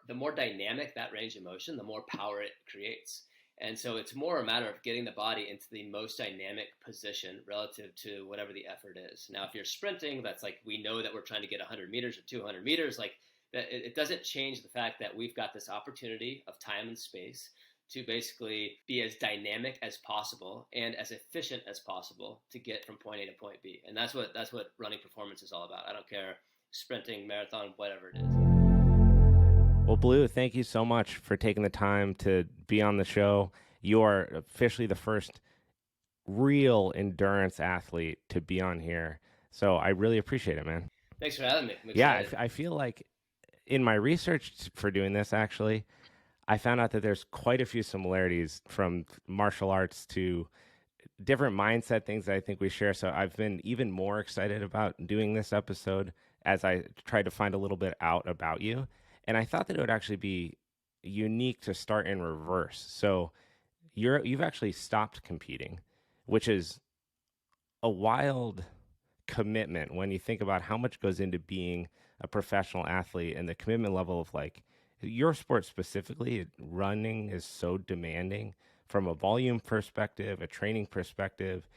the more dynamic that range of motion, the more power it creates. And so it's more a matter of getting the body into the most dynamic position relative to whatever the effort is. Now, if you're sprinting, that's like, we know that we're trying to get 100 meters or 200 meters. Like that, it doesn't change the fact that we've got this opportunity of time and space to basically be as dynamic as possible and as efficient as possible to get from point A to point B. And that's what running performance is all about. I don't care, sprinting, marathon, whatever it is. Well, Blue, thank you so much for taking the time to be on the show. You are officially the first real endurance athlete to be on here. So I really appreciate it, man. Thanks for having me. Yeah, I feel like in my research for doing this, actually, I found out that there's quite a few similarities from martial arts to different mindset things that I think we share. So I've been even more excited about doing this episode as I tried to find a little bit out about you. And I thought that it would actually be unique to start in reverse. So you've actually stopped competing, which is a wild commitment when you think about how much goes into being a professional athlete and the commitment level of like your sport specifically. Running is so demanding from a volume perspective, a training perspective.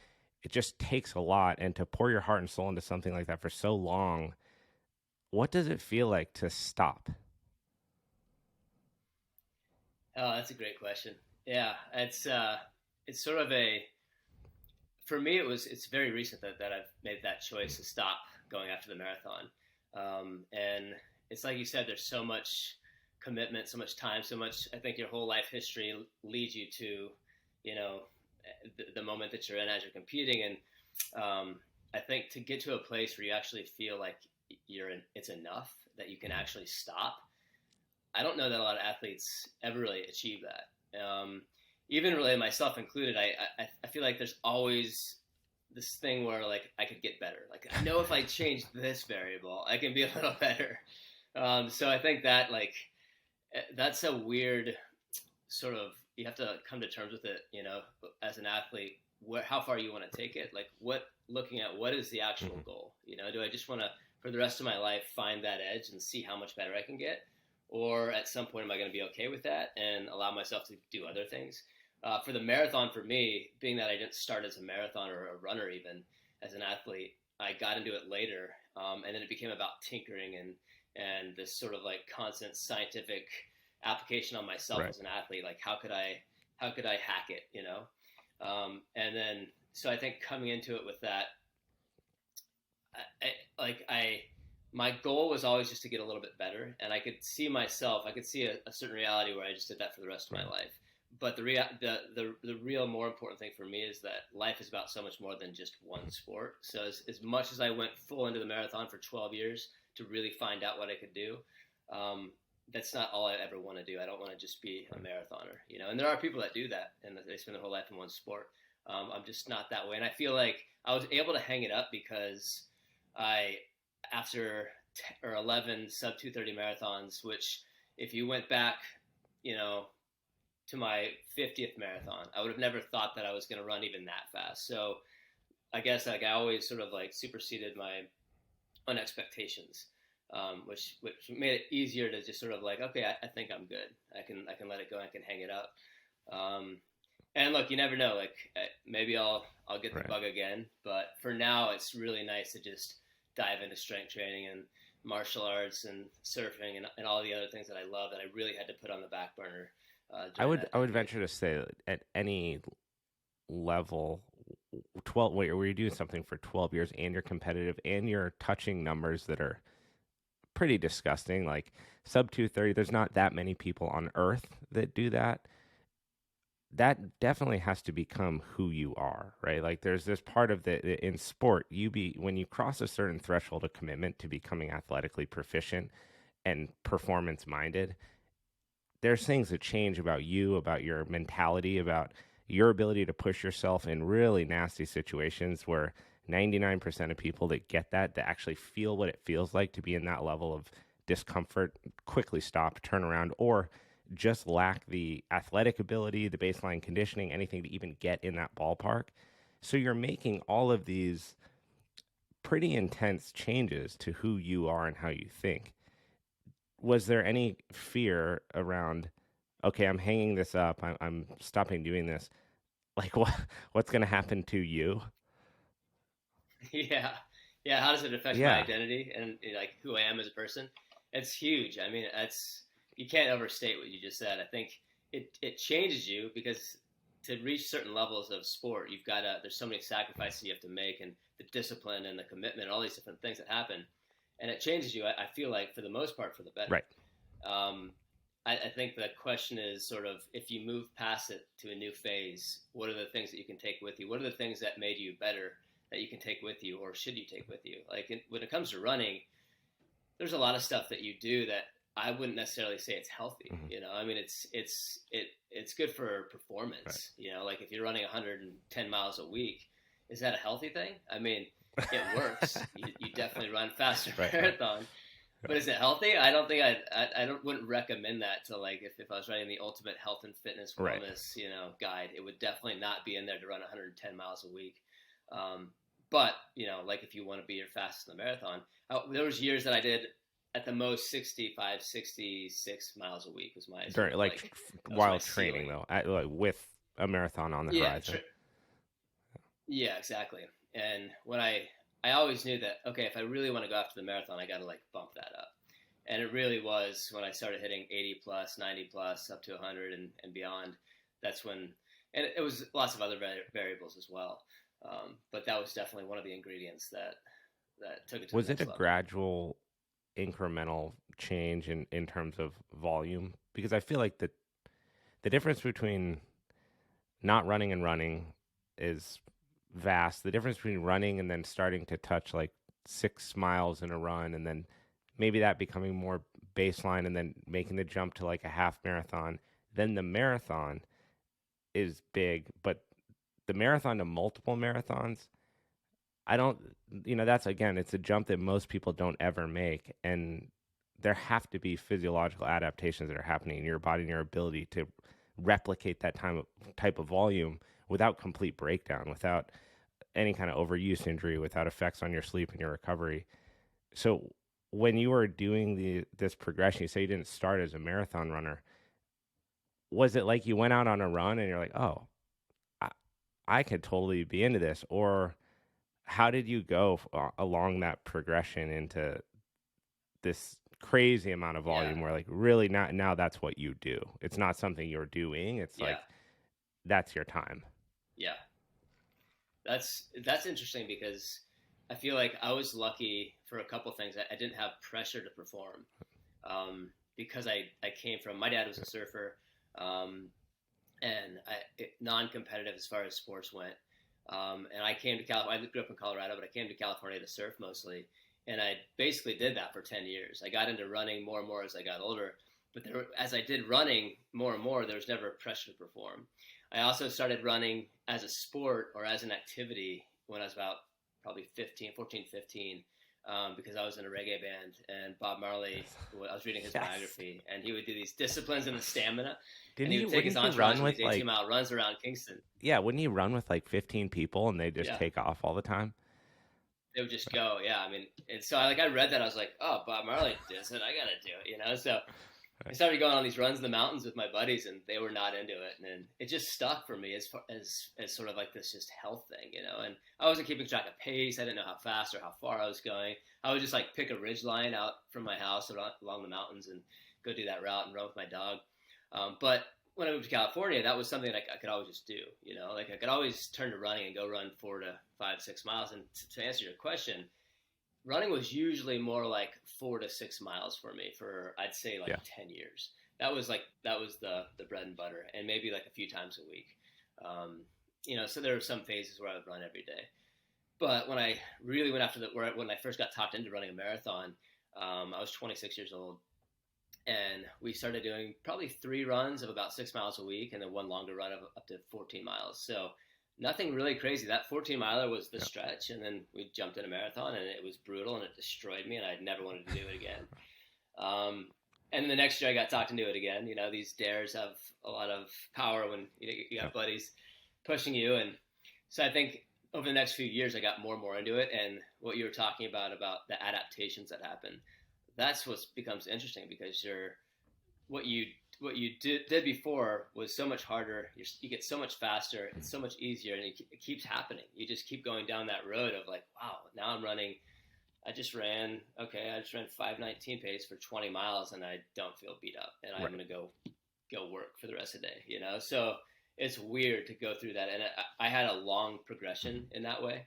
It just takes a lot. And to pour your heart and soul into something like that for so long, what does it feel like to stop? Oh, that's a great question. Yeah, it's sort of for me, it's very recent that I've made that choice to stop going after the marathon. And it's like you said, there's so much commitment, so much time, so much, I think your whole life history leads you to, the moment that you're in as you're competing. And I think to get to a place where you actually feel like it's enough, that you can actually stop. I don't know that a lot of athletes ever really achieve that. Even really myself included, I feel like there's always this thing where like I could get better. Like I know if I change this variable, I can be a little better. So I think that like that's a weird sort of, you have to come to terms with it, as an athlete, how far you want to take it. Like looking at what is the actual goal? Do I just want to, for the rest of my life, find that edge and see how much better I can get? Or at some point, am I going to be okay with that and allow myself to do other things? For the marathon, for me, being that I didn't start as a marathoner or a runner even as an athlete, I got into it later. And then it became about tinkering and this sort of like constant scientific application on myself as an athlete. Like how could I hack it, And then, so I think coming into it with that, my goal was always just to get a little bit better, and I could see a certain reality where I just did that for the rest of my life. But the real more important thing for me is that life is about so much more than just one sport. So as much as I went full into the marathon for 12 years to really find out what I could do, that's not all I ever want to do. I don't want to just be a marathoner, and there are people that do that and they spend their whole life in one sport. I'm just not that way. And I feel like I was able to hang it up because after 11 sub 2:30 marathons, which if you went back, to my 50th marathon, I would have never thought that I was going to run even that fast. So I guess like I always sort of like superseded my own expectations, which made it easier to just sort of like, okay, I think I'm good. I can let it go. I can hang it up. And look, you never know, like maybe I'll get the bug again, but for now it's really nice to just dive into strength training and martial arts and surfing and all the other things that I love that I really had to put on the back burner. I would venture to say that at any level, where you're doing something for 12 years and you're competitive and you're touching numbers that are pretty disgusting, like sub 2:30, there's not that many people on earth that do that. That definitely has to become who you are, right? Like there's this part of in sport, when you cross a certain threshold of commitment to becoming athletically proficient and performance minded, there's things that change about you, about your mentality, about your ability to push yourself in really nasty situations where 99% of people that get that actually feel what it feels like to be in that level of discomfort, quickly stop, turn around, or just lack the athletic ability, the baseline conditioning, anything to even get in that ballpark. So you're making all of these pretty intense changes to who you are and how you think. was there any fear around, okay, I'm hanging this up, I'm stopping doing this, like what's going to happen to you? Yeah. Yeah. How does it affect my Yeah, identity and like who I am as a person? It's huge. I mean, you can't overstate what you just said. I think it changes you because to reach certain levels of sport, there's so many sacrifices you have to make and the discipline and the commitment, all these different things that happen. And it changes you. I feel like for the most part for the better. right. Um, I think the question is sort of if you move past it to a new phase, what are the things that you can take with you? What are the things that made you better that you can take with you, or should you take with you? When it comes to running, there's a lot of stuff that you do that I wouldn't necessarily say it's healthy. Mm-hmm. I mean, it's good for performance. Right. Like if you're running 110 miles a week, is that a healthy thing? I mean, it works. You definitely run faster Right. marathon. But is it healthy? I don't think wouldn't recommend that to like if I was writing the ultimate health and fitness wellness guide, it would definitely not be in there to run 110 miles a week. But like if you want to be your fastest in the marathon, there was years that I did at the most 65, 66 miles a week was my During, while training though, with a marathon on the horizon. Yeah, exactly. And when I always knew that, okay, if I really want to go after the marathon, I got to like bump that up. And it really was when I started hitting 80 plus, 90 plus, up to 100 and beyond. That's when, and it was lots of other variables as well. But that was definitely one of the ingredients that took it to the next level. Was it a gradual, incremental change in terms of volume? Because I feel like the difference between not running and running is vast. The difference between running and then starting to touch like 6 miles in a run and then maybe that becoming more baseline and then making the jump to like a half marathon, then the marathon is big, but the marathon to multiple marathons, that's, again, it's a jump that most people don't ever make. And there have to be physiological adaptations that are happening in your body and your ability to replicate that type of volume without complete breakdown, without any kind of overuse injury, without effects on your sleep and your recovery. So when you were doing this progression, you say you didn't start as a marathon runner. Was it like you went out on a run and you're like, oh, I could totally be into this? Or how did you go along that progression into this crazy amount of volume where like really now that's what you do? It's not something you're doing. It's like, that's your time. Yeah. That's interesting because I feel like I was lucky for a couple things. I didn't have pressure to perform because I came from, my dad was a surfer and non-competitive as far as sports went. And I came to California. I grew up in Colorado, but I came to California to surf mostly. And I basically did that for 10 years. I got into running more and more as I got older. But as I did running more and more, there was never pressure to perform. I also started running as a sport or as an activity when I was about probably 15, because I was in a reggae band and Bob Marley, I was reading his biography, and he would do these disciplines and the stamina. And he would take his entourage on these 18-mile runs around Kingston. Yeah, wouldn't he run with like 15 people and they just take off all the time? They would just go, yeah. I mean, and so I read that, I was like, oh, Bob Marley does it, I got to do it, So I started going on these runs in the mountains with my buddies, and they were not into it, and it just stuck for me as sort of like this just health thing, And I wasn't keeping track of pace. I didn't know how fast or how far I was going. I would just like pick a ridge line out from my house along the mountains and go do that route and run with my dog. But when I moved to California, that was something that I could always just do, Like I could always turn to running and go run 4 to 5, 6 miles. And to answer your question, running was usually more like 4 to 6 miles for me for, I'd say, 10 years. That was the bread and butter, and maybe like a few times a week. So there were some phases where I would run every day. But when I really went after when I first got talked into running a marathon, I was 26 years old, and we started doing probably 3 runs of about 6 miles a week, and then one longer run of up to 14 miles. So nothing really crazy. That 14-miler was the stretch, and then we jumped in a marathon, and it was brutal, and it destroyed me, and I never wanted to do it again. And the next year I got talked into it again. These dares have a lot of power when you got buddies pushing you. And so I think over the next few years I got more and more into it. And what you were talking about the adaptations that happen, that's what becomes interesting, because what you did before was so much harder. You get so much faster. It's so much easier, and it keeps happening. You just keep going down that road of like, wow, now I'm running. I just ran 5:19 pace for 20 miles, and I don't feel beat up, and I'm going to go work for the rest of the day, you know? So it's weird to go through that. And I had a long progression in that way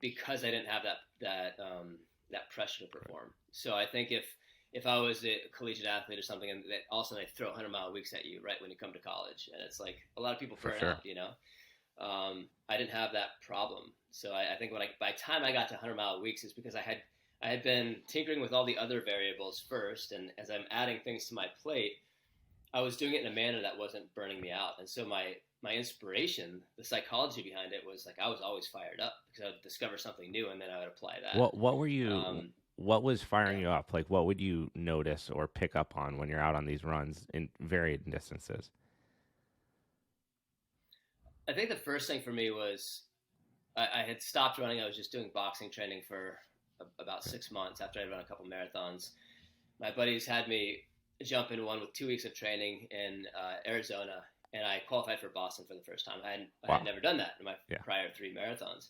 because I didn't have that pressure to perform. So I think if I was a collegiate athlete or something, and all of a sudden they throw 100-mile weeks at you right when you come to college, and it's like a lot of people burn out, you know? I didn't have that problem. So I think by the time I got to 100-mile weeks, it's because I had been tinkering with all the other variables first, and as I'm adding things to my plate, I was doing it in a manner that wasn't burning me out. And so my inspiration, the psychology behind it, was like I was always fired up because I would discover something new, and then I would apply that. What were you? What was firing you up? Like, what would you notice or pick up on when you're out on these runs in varied distances? I think the first thing for me was I had stopped running. I was just doing boxing training for about 6 months after I'd run a couple marathons. My buddies had me jump in one with 2 weeks of training in Arizona, and I qualified for Boston for the first time. I had never done that in my prior 3 marathons.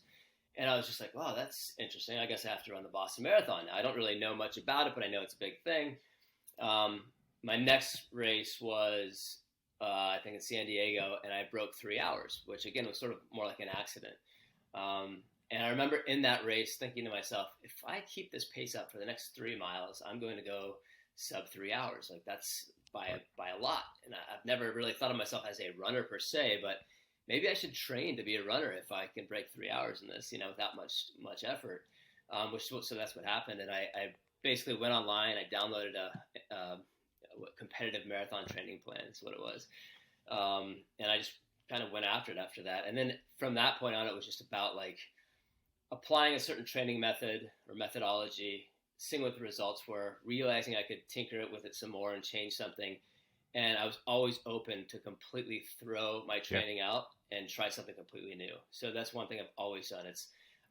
And I was just like, wow, that's interesting. I guess I have to run the Boston Marathon now. I don't really know much about it, but I know it's a big thing. My next race was, I think, in San Diego, and I broke 3 hours, which, again, was sort of more like an accident. And I remember in that race thinking to myself, if I keep this pace up for the next 3 miles, I'm going to go sub 3 hours. Like, that's by a lot. And I've never really thought of myself as a runner per se, but maybe I should train to be a runner if I can break 3 hours in this, you know, without much effort. So that's what happened. And I basically went online. I downloaded a competitive marathon training plan is what it was. And I just kind of went after it after that. And then from that point on, it was just about like applying a certain training method or methodology, seeing what the results were, realizing I could tinker it with it some more and change something. And I was always open to completely throw my training out and try something completely new. So that's one thing I've always done.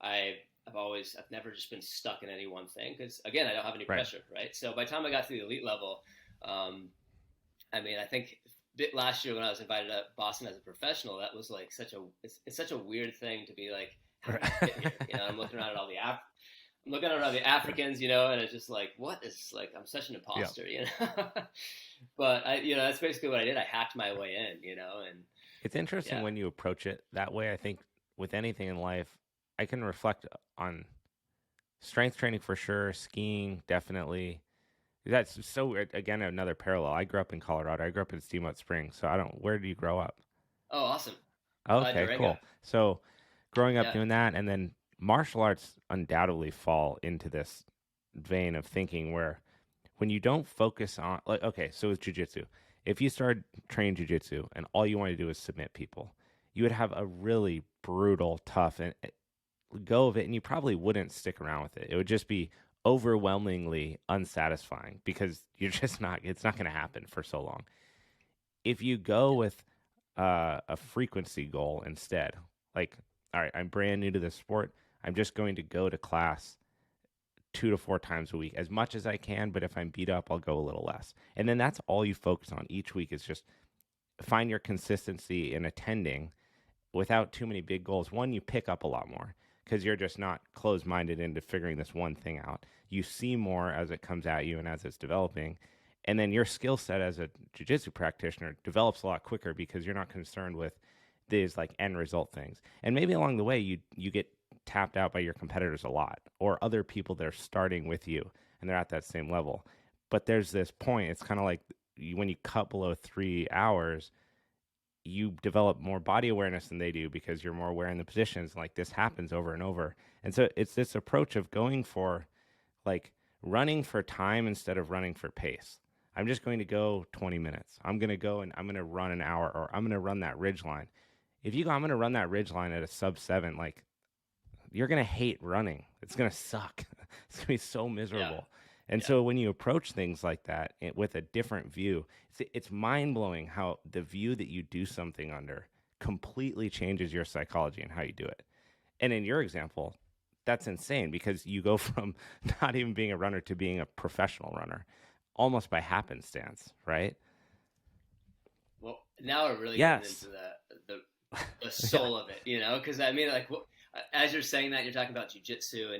I've never just been stuck in any one thing because, again, I don't have any pressure, right? So by the time I got to the elite level, I think last year when I was invited to Boston as a professional, that was like it's such a weird thing to be like, how did I get here? You know, I'm looking around at all the Africans, you know, and it's just like, what is like, I'm such an imposter, you know. But that's basically what I did. I hacked my way in, you know. And it's interesting when you approach it that way. I think with anything in life, I can reflect on strength training for sure, skiing definitely. That's so, again, another parallel. I grew up in Colorado. I grew up in Steamboat Springs. So where did you grow up? Oh, awesome. Okay, cool. So growing up doing that, and then martial arts undoubtedly fall into this vein of thinking where when you don't focus on, like, okay, so with jiu-jitsu, if you started training jiu-jitsu and all you want to do is submit people, you would have a really brutal, tough go of it, and you probably wouldn't stick around with it. It would just be overwhelmingly unsatisfying because you're just not, it's not going to happen for so long. If you go with a frequency goal instead, like, all right, I'm brand new to this sport. I'm just going to go to class 2 to 4 times a week, as much as I can. But if I'm beat up, I'll go a little less. And then that's all you focus on each week is just find your consistency in attending without too many big goals. One, you pick up a lot more because you're just not closed-minded into figuring this one thing out. You see more as it comes at you and as it's developing. And then your skill set as a jiu-jitsu practitioner develops a lot quicker because you're not concerned with these like end result things. And maybe along the way, you get tapped out by your competitors a lot or other people that are starting with you and they're at that same level. But there's this point, it's kind of like when you cut below 3 hours, you develop more body awareness than they do because you're more aware in the positions. Like this happens over and over. And so it's this approach of going for like running for time instead of running for pace. I'm just going to go 20 minutes. I'm going to go and I'm going to run an hour, or I'm going to run that ridge line. If you go, I'm going to run that ridge line at a sub 7, like you're going to hate running. It's going to suck. It's going to be so miserable. And so when you approach things like that with a different view, it's mind-blowing how the view that you do something under completely changes your psychology and how you do it. And in your example, that's insane because you go from not even being a runner to being a professional runner almost by happenstance, right? Well, now we're really getting Yes. into the soul of it, because I mean, like, as you're saying that, you're talking about jujitsu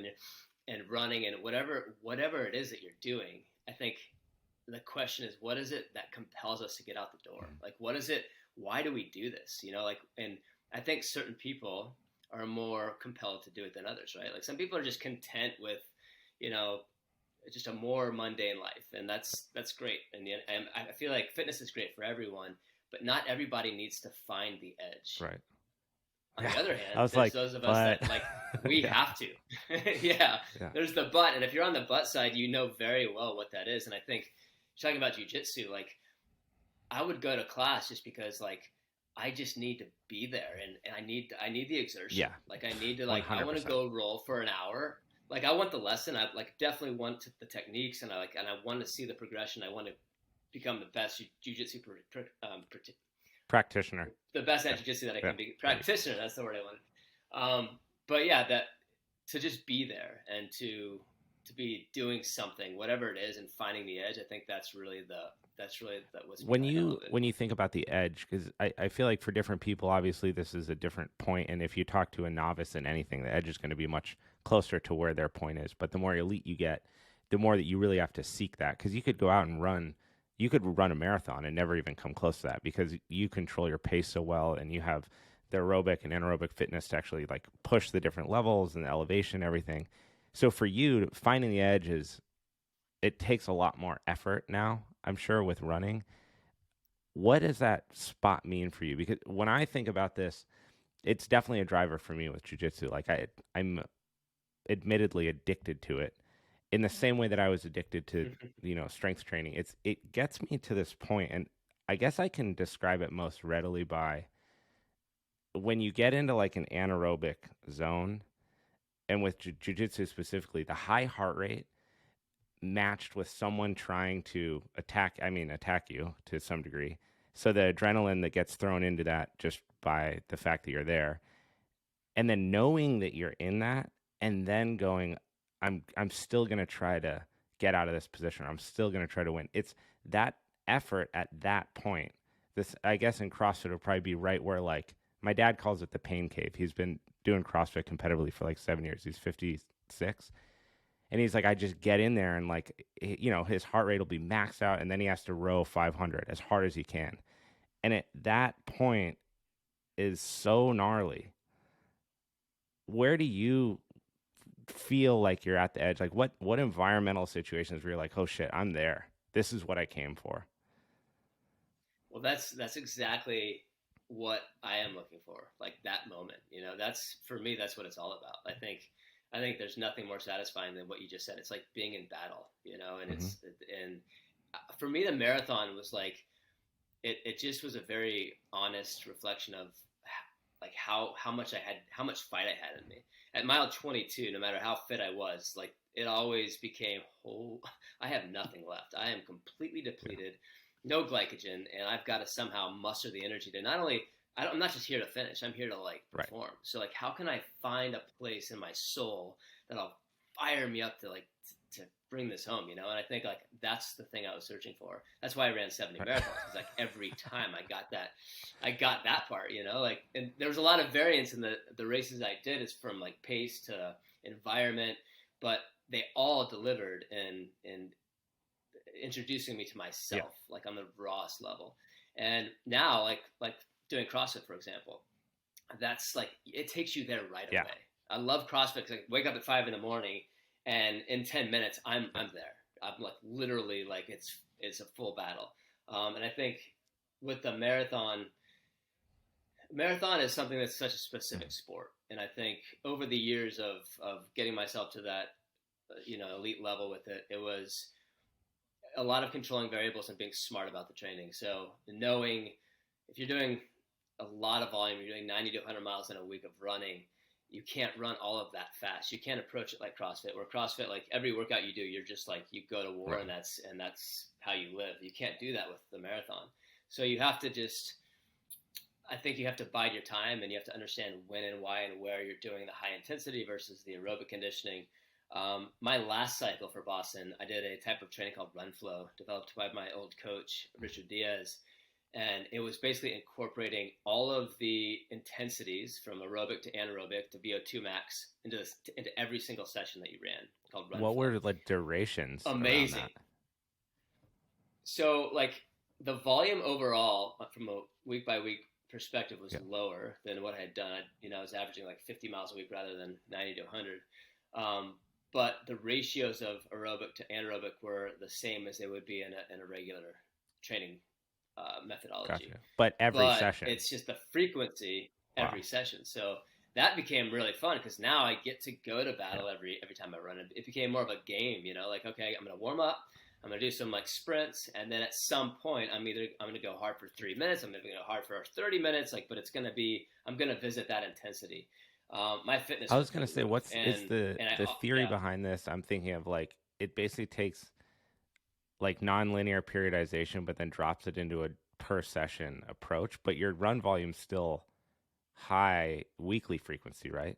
and running and whatever it is that you're doing. I think the question is, what is it that compels us to get out the door? Like, what is it? Why do we do this? And I think certain people are more compelled to do it than others, right? Like some people are just content with, just a more mundane life, and that's great. And I feel like fitness is great for everyone, but not everybody needs to find the edge. Right. On the other hand, I was there's like, those of us that we have to. Yeah. There's the but, and if you're on the but side, you know very well what that is. And I think talking about jujitsu, like I would go to class just because like I just need to be there, and I need the exertion. Yeah. Like I need to I want to go roll for an hour. Like I want the lesson. I definitely want the techniques, and I want to see the progression. I want to become the best jujitsu practitioner. The best at jiu-jitsu that I can be. Practitioner, that's the word I wanted. But yeah, that to just be there and to be doing something, whatever it is, and finding the edge. I think that's really what's when you think about the edge, because I feel like for different people, obviously this is a different point, and if you talk to a novice in anything, the edge is going to be much closer to where their point is. But the more elite you get, the more that you really have to seek that, because you could go out and run. You could run a marathon and never even come close to that because you control your pace so well, and you have the aerobic and anaerobic fitness to actually like push the different levels and the elevation, everything. So for you, finding the edge it takes a lot more effort now, I'm sure, with running. What does that spot mean for you? Because when I think about this, it's definitely a driver for me with jiu-jitsu. Like I'm admittedly addicted to it. In the same way that I was addicted to, strength training, it gets me to this point, and I guess I can describe it most readily by when you get into like an anaerobic zone, and with jiu-jitsu specifically, the high heart rate matched with someone trying to attack you to some degree. So the adrenaline that gets thrown into that just by the fact that you're there, and then knowing that you're in that, and then going, I'm still going to try to get out of this position. I'm still going to try to win. It's that effort at that point. This, I guess, in CrossFit would probably be right where, like, my dad calls it the pain cave. He's been doing CrossFit competitively for like 7 years. He's 56. And he's like, I just get in there and like, his heart rate will be maxed out. And then he has to row 500 as hard as he can. And at that point is so gnarly. Where do you feel like you're at the edge? Like what environmental situations where you're like, oh shit, I'm there. This is what I came for. Well, that's exactly what I am looking for. Like that moment, that's for me, that's what it's all about. I think there's nothing more satisfying than what you just said. It's like being in battle, and and for me, the marathon was like, it just was a very honest reflection of like how much fight I had in me. At mile 22, no matter how fit I was, like it always became, I have nothing left. I am completely depleted, no glycogen, and I've got to somehow muster the energy to not only, I'm not just here to finish, I'm here to like perform. Right. So like, how can I find a place in my soul that'll fire me up to like, to bring this home, And I think like, that's the thing I was searching for. That's why I ran 70 marathons. Because like every time I got that part, like, and there was a lot of variance in the races I did. Is from like pace to environment, but they all delivered in introducing me to myself, like on the rawest level. And now like doing CrossFit, for example, that's like, it takes you there right away. I love CrossFit because I wake up at 5 a.m. and in 10 minutes I'm there. I'm like literally like it's a full battle. And I think with the marathon is something that's such a specific sport. And I think over the years of getting myself to that, elite level with it, it was a lot of controlling variables and being smart about the training. So knowing if you're doing a lot of volume, you're doing 90 to 100 miles in a week of running, you can't run all of that fast. You can't approach it like CrossFit, where CrossFit, like every workout you do, you're just like, you go to war, right. and that's how you live. You can't do that with the marathon. So you have to just I think you have to bide your time, and you have to understand when and why and where you're doing the high intensity versus the aerobic conditioning. My last cycle for Boston, I did a type of training called Run Flow, developed by my old coach, Richard Diaz. And it was basically incorporating all of the intensities from aerobic to anaerobic to VO2 max into every single session that you ran, called Run What Flow. were the durations? Amazing. Around that? So like the volume overall from a week by week perspective was lower than what I had done. I was averaging like 50 miles a week rather than 90 to 100. But the ratios of aerobic to anaerobic were the same as they would be in a regular training methodology. Gotcha. But every session. It's just the frequency every session. So that became really fun because now I get to go to battle every time I run. It became more of a game, like, okay, I'm going to warm up. I'm going to do some like sprints. And then at some point, I'm going to go hard for 3 minutes. I'm going to go hard for 30 minutes. But it's going to be, I'm going to visit that intensity. My fitness. I was going to say, is the theory behind this? I'm thinking of like, it basically takes like nonlinear periodization, but then drops it into a per session approach. But your run volume's still high weekly frequency, right?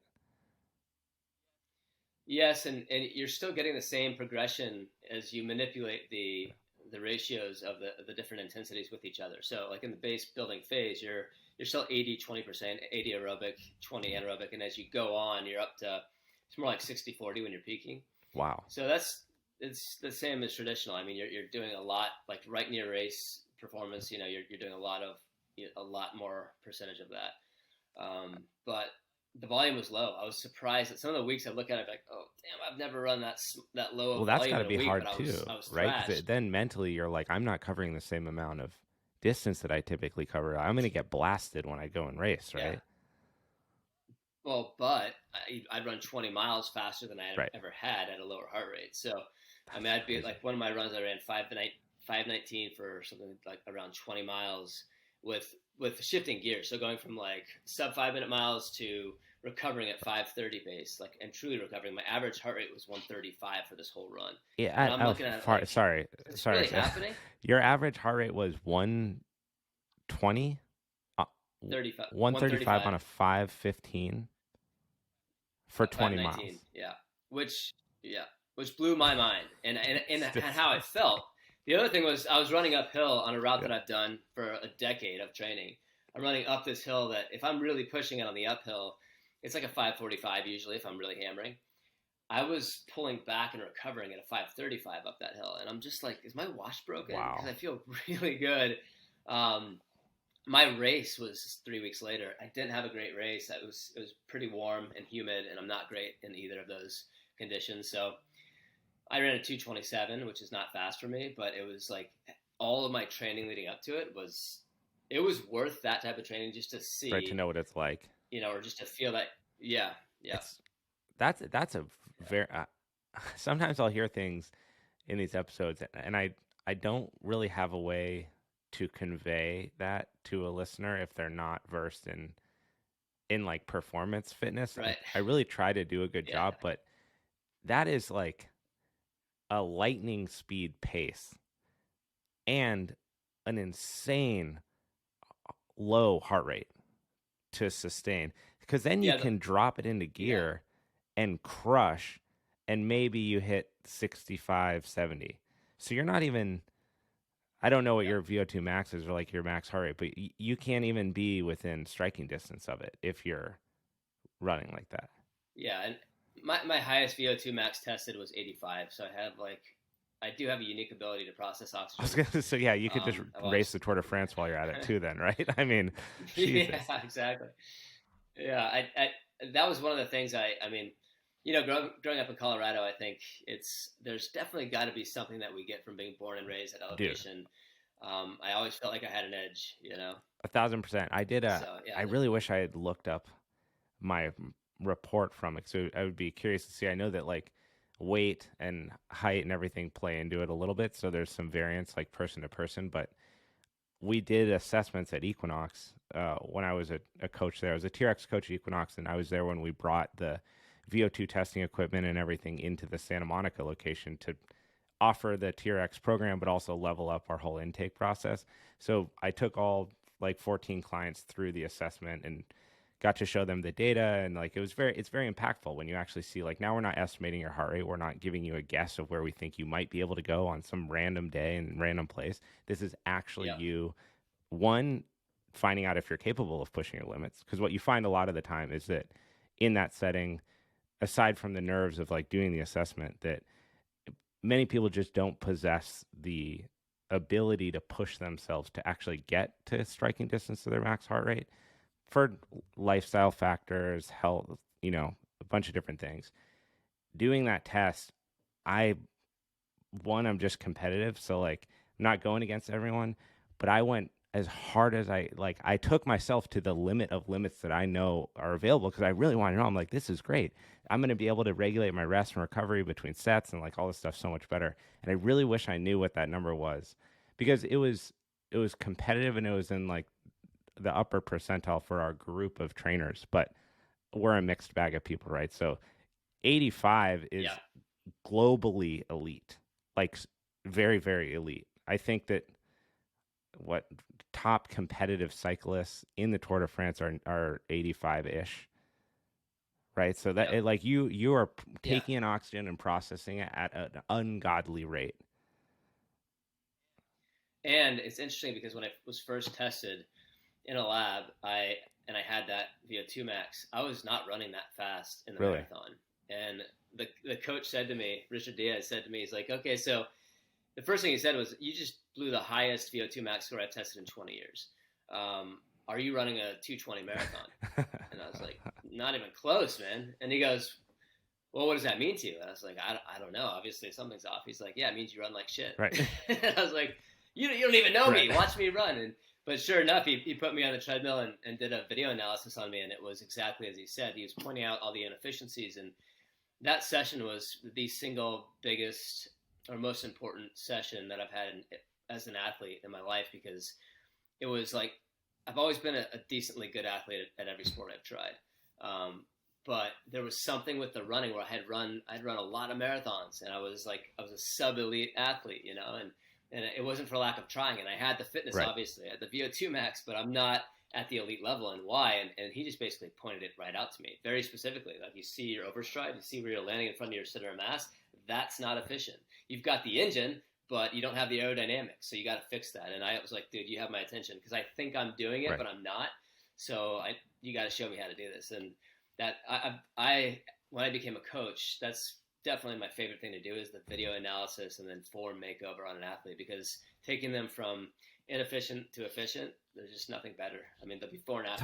Yes, and you're still getting the same progression as you manipulate the ratios of the different intensities with each other. So like in the base building phase, you're still 80-20%, 80 aerobic, 20 anaerobic, and as you go on, you're up to, it's more like 60-40 when you're peaking. Wow. So it's the same as traditional. I mean, you're doing a lot, like right near race performance, you're doing a lot more percentage of that. But the volume was low. I was surprised that some of the weeks I look at it like, oh damn, I've never run that low of volume. Well, that's got to be hard I too, was right? 'Cause then mentally you're like, I'm not covering the same amount of distance that I typically cover. I'm going to get blasted when I go and race, right? Yeah. Well, but I'd run 20 miles faster than I had ever had at a lower heart rate. So, I mean, I'd be like, one of my runs I ran 5:19 for something like around 20 miles with shifting gears. So going from like sub 5 minute miles to recovering at 5:30 pace, like, and truly recovering. My average heart rate was 135 for this whole run. Yeah. I'm looking at it like, sorry. Really happening? Your average heart rate was 120? 135 on a 5:15 for 20 miles. Yeah. Which blew my mind and how I felt. The other thing was I was running uphill on a route that I've done for a decade of training. I'm running up this hill that if I'm really pushing it on the uphill, it's like a 5:45 usually if I'm really hammering. I was pulling back and recovering at a 5:35 up that hill. And I'm just like, is my wash broken? Wow. Because I feel really good. My race was 3 weeks later. I didn't have a great race. It was pretty warm and humid, and I'm not great in either of those conditions. So I ran a 2:27, which is not fast for me, but it was like all of my training leading up to it was worth that type of training just to see, right, to know what it's like, or just to feel that. Yeah. That's a very. Sometimes I'll hear things in these episodes, and I don't really have a way to convey that to a listener if they're not versed in like performance fitness. Right. I really try to do a good job, but that is like a lightning speed pace and an insane low heart rate to sustain, because then you can drop it into gear and crush, and maybe you hit 65, 70. So you're not even, I don't know what your VO2 max is or like your max heart rate, but you can't even be within striking distance of it if you're running like that. Yeah, and my highest VO2 max tested was 85, so I do have a unique ability to process oxygen. I was gonna say, yeah, you could just race the Tour de France while you're at it too, then, right? I mean, Jesus. Yeah, exactly. Yeah, that was one of the things. I mean, growing up in Colorado, I think there's definitely got to be something that we get from being born and raised at elevation. I always felt like I had an edge, 1,000%. I did I really wish I had looked up my report from it, so I would be curious to see. I know that like weight and height and everything play into it a little bit, so there's some variance like person to person, but we did assessments at Equinox when I was a coach there. I was a TRX coach at Equinox, and I was there when we brought the VO2 testing equipment and everything into the Santa Monica location to offer the TRX program, but also level up our whole intake process. So I took all like 14 clients through the assessment and got to show them the data. And like, it's very impactful when you actually see, like, now we're not estimating your heart rate. We're not giving you a guess of where we think you might be able to go on some random day and random place. This is actually you, one, finding out if you're capable of pushing your limits. Because what you find a lot of the time is that in that setting, aside from the nerves of like doing the assessment, that many people just don't possess the ability to push themselves to actually get to striking distance to their max heart rate for lifestyle factors, health, a bunch of different things. Doing that test, I'm just competitive. So like, I'm not going against everyone, but I went as hard as I took myself to the limit of limits that I know are available, because I really want to know. I'm like, this is great. I'm going to be able to regulate my rest and recovery between sets and like all this stuff so much better. And I really wish I knew what that number was, because it was competitive and it was in like the upper percentile for our group of trainers, but we're a mixed bag of people, right? So 85 is globally elite, like very, very elite. I think that what top competitive cyclists in the Tour de France are 85-ish, right? So that like you are taking in oxygen and processing it at an ungodly rate. And it's interesting because when I was first tested in a lab, I had that VO2 max, I was not running that fast in the marathon. And the coach said to me, Richard Diaz said to me, he's like, okay, so the first thing he said was, you just blew the highest VO2 max score I've tested in 20 years. Are you running a 220 marathon? And I was like, not even close, man. And he goes, well, what does that mean to you? And I was like, I don't know. Obviously, something's off. He's like, yeah, it means you run like shit. Right. And I was like, you don't even know me. Watch me run. But sure enough, he put me on the treadmill and did a video analysis on me, and it was exactly as he said. He was pointing out all the inefficiencies, and that session was the single biggest or most important session that I've had as an athlete in my life, because it was like, I've always been a decently good athlete at every sport I've tried. But there was something with the running where I'd run a lot of marathons, and I was a sub-elite athlete, and it wasn't for lack of trying. And I had the fitness, obviously, at the VO2 max, but I'm not at the elite level. And why? And he just basically pointed it right out to me very specifically. Like, you see your overstride, you see where you're landing in front of your center of mass. That's not efficient. You've got the engine, but you don't have the aerodynamics. So you got to fix that. And I was like, dude, you have my attention, because I think I'm doing it, but I'm not. So you got to show me how to do this. And that when I became a coach, that's definitely my favorite thing to do, is the video analysis and then form makeover on an athlete, because taking them from inefficient to efficient, there's just nothing better. I mean, the before and after.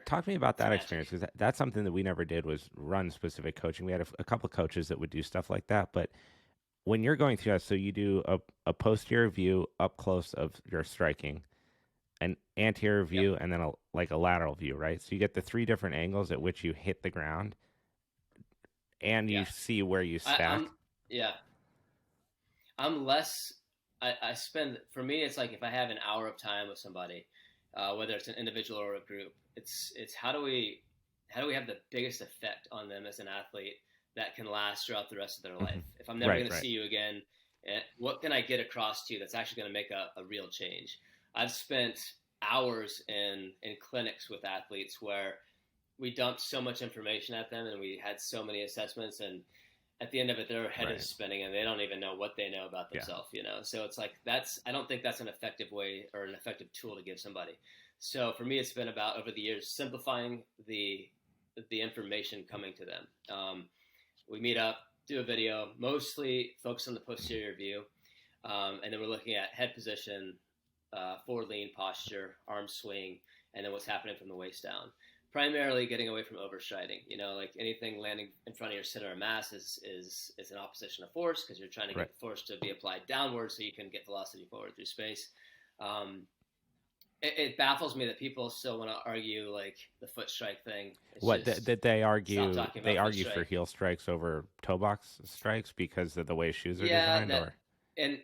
Talk to me about that experience, because that's something that we never did, was run specific coaching. We had a couple of coaches that would do stuff like that, but when you're going through that, so you do a posterior view up close of your striking, an anterior view, and then a lateral view, right? So you get the three different angles at which you hit the ground, and you see where you stack. I'm less. I spend, for me, it's like if I have an hour of time with somebody, whether it's an individual or a group, it's how do we have the biggest effect on them as an athlete that can last throughout the rest of their life. If I'm never going to see you again, what can I get across to you that's actually going to make a real change? I've spent hours in clinics with athletes where we dumped so much information at them and we had so many assessments, and at the end of it, their head is spinning and they don't even know what they know about themselves, So it's like, I don't think that's an effective way or an effective tool to give somebody. So for me, it's been about, over the years, simplifying the information coming to them. We meet up, do a video, mostly focus on the posterior view. And then we're looking at head position, forward lean posture, arm swing, and then what's happening from the waist down. Primarily getting away from overstriding. Like anything landing in front of your center of mass is an opposition of force, because you're trying to get force to be applied downward so you can get velocity forward through space. It baffles me that people still want to argue like the foot strike thing. Did they argue? They argue for heel strikes over toe box strikes because of the way shoes are designed, and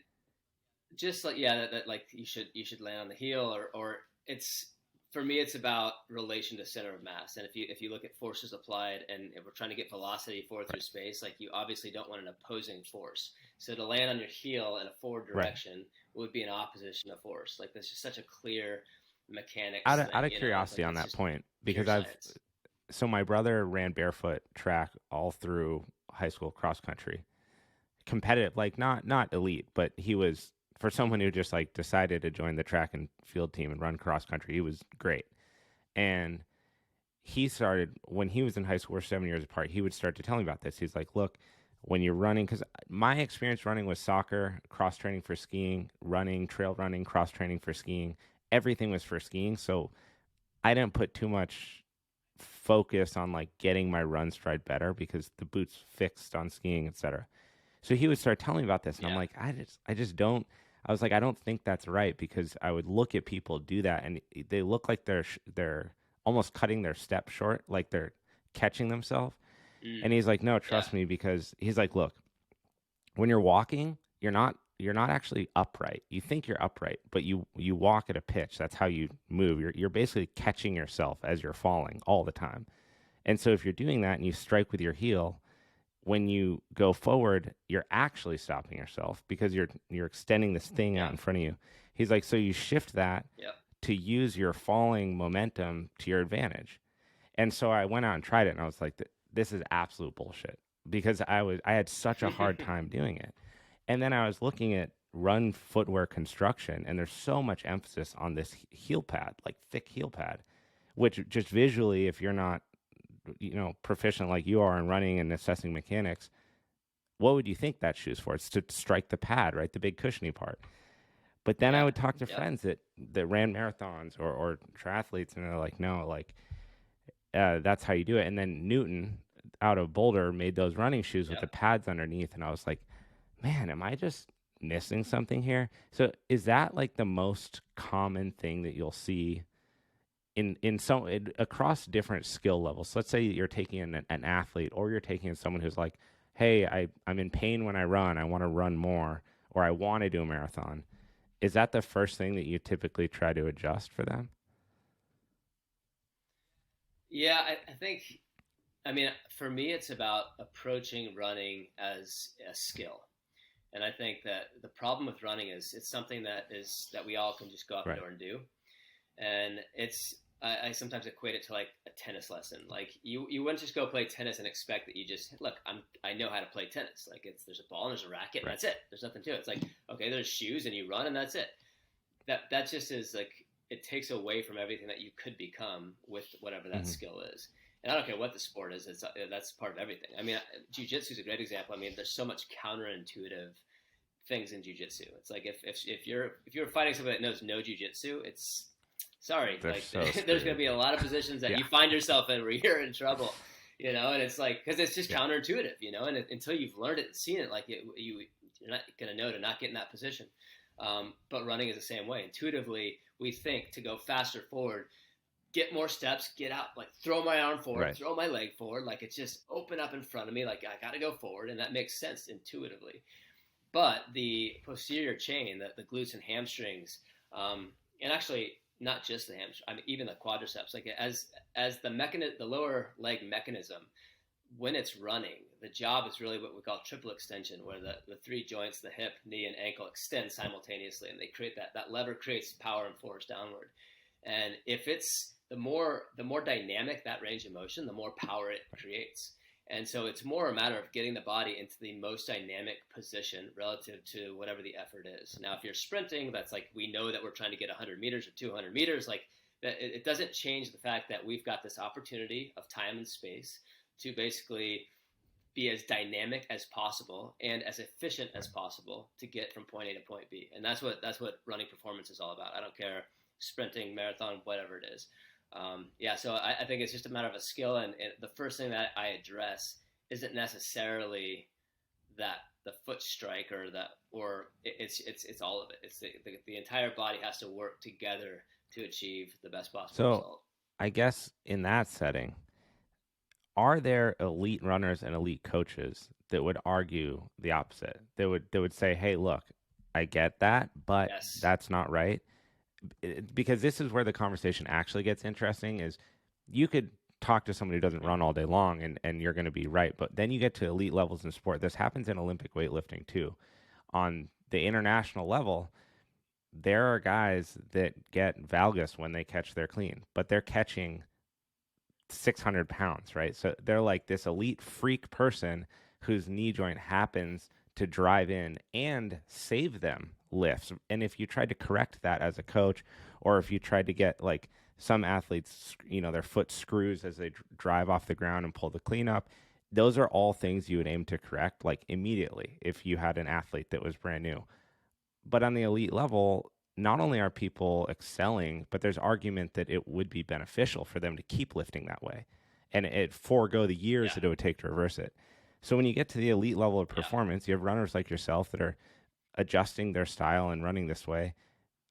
just like that like you should land on the heel, or it's, for me, it's about relation to center of mass. And if you look at forces applied, and if we're trying to get velocity forward through space, like, you obviously don't want an opposing force. So to land on your heel in a forward direction would be an opposition of force. Like, there's just such a clear mechanics thing. Out of You know, it's curiosity like on it's that just point, pure because science. so my brother ran barefoot track all through high school cross country, competitive, like not elite, but he was, for someone who just like decided to join the track and field team and run cross country, he was great. And he started when he was in high school. We're 7 years apart. He would start to tell me about this. He's like, look, when you're running, because my experience running was soccer, cross training for skiing, running, trail running, cross training for skiing. Everything was for skiing. So I didn't put too much focus on like getting my run stride better because the boots fixed on skiing, etc. So he would start telling me about this, and I'm Yeah. like, I just don't. I was like, I don't think that's right, because I would look at people do that, and they look like they're almost cutting their step short, like they're catching themselves. Mm, And he's like, no, yeah. trust me, because he's like, look, when you're walking, you're not actually upright. You think you're upright, but you walk at a pitch. That's how you move. You're basically catching yourself as you're falling all the time. And so if you're doing that and you strike with your heel, when you go forward, you're actually stopping yourself because you're extending this thing out Yeah. in front of you. He's like, so you shift that Yeah. to use your falling momentum to your advantage. And so I went out and tried it, and I was like, this is absolute bullshit, because I had such a hard time doing it. And then I was looking at run footwear construction, and there's so much emphasis on this heel pad, like thick heel pad, which just visually, if you're not, proficient like you are in running and assessing mechanics, what would you think that shoe's for? It's to strike the pad, right? The big cushiony part. But then I Yeah. would talk to Yep. friends that ran marathons or triathletes, and they're like, no, like, that's how you do it. And then Newton out of Boulder made those running shoes with Yep. the pads underneath. And I was like, man, am I just missing something here? So is that like the most common thing that you'll see across different skill levels? So let's say you're taking an athlete, or you're taking someone who's like, hey, I'm in pain when I run. I want to run more, or I want to do a marathon. Is that the first thing that you typically try to adjust for them? Yeah. I think, I mean, for me, it's about approaching running as a skill. And I think that the problem with running is it's something that we all can just go out the Right. door and do. And I sometimes equate it to like a tennis lesson. Like you wouldn't just go play tennis and expect that you just look. I know how to play tennis. Like there's a ball and there's a racket and Right. that's it. There's nothing to it. It's like okay, there's shoes and you run and that's it. That just is like it takes away from everything that you could become with whatever that Mm-hmm. skill is. And I don't care what the sport is. That's part of everything. I mean, jiu-jitsu is a great example. I mean, there's so much counterintuitive things in jiu-jitsu. It's like if you're fighting somebody that knows no jiu-jitsu, it's sorry, They're like so there's going to screwed. be a lot of positions that Yeah. you find yourself in where you're in trouble, and it's like because it's just Yeah. counterintuitive, and until you've learned it and seen it, like you're not going to know to not get in that position. But running is the same way. Intuitively, we think to go faster forward, get more steps, get out, like throw my arm forward, Right. throw my leg forward, like it's just open up in front of me, like I got to go forward, and that makes sense intuitively. But the posterior chain, the glutes and hamstrings, and actually not just the hamstring, I mean even the quadriceps, like as the lower leg mechanism, when it's running, the job is really what we call triple extension, where the three joints, the hip, knee, and ankle extend simultaneously, and they create that lever creates power and force downward. And if it's the more dynamic that range of motion, the more power it creates. And so it's more a matter of getting the body into the most dynamic position relative to whatever the effort is. Now, if you're sprinting, that's like we know that we're trying to get 100 meters or 200 meters. Like it doesn't change the fact that we've got this opportunity of time and space to basically be as dynamic as possible and as efficient as possible to get from point A to point B. And that's what running performance is all about. I don't care sprinting, marathon, whatever it is. So I think it's just a matter of a skill, and the first thing that I address isn't necessarily that the foot strike it's all of it. It's the entire body has to work together to achieve the best possible So result. I guess in that setting, are there elite runners and elite coaches that would argue the opposite? They would say, "Hey, look, I get that, but Yes. that's not right." Because this is where the conversation actually gets interesting. Is you could talk to somebody who doesn't run all day long, and you're going to be right, but then you get to elite levels in sport. This happens in Olympic weightlifting too. On the international level, there are guys that get valgus when they catch their clean, but they're catching 600 pounds, right? So they're like this elite freak person whose knee joint happens to drive in and save them lifts. And if you tried to correct that as a coach, or if you tried to get like some athletes, their foot screws as they drive off the ground and pull the clean up, those are all things you would aim to correct like immediately if you had an athlete that was brand new. But on the elite level, not only are people excelling, but there's argument that it would be beneficial for them to keep lifting that way and it forego the years that it would take to reverse it. So when you get to the elite level of performance, you have runners like yourself that are adjusting their style and running this way.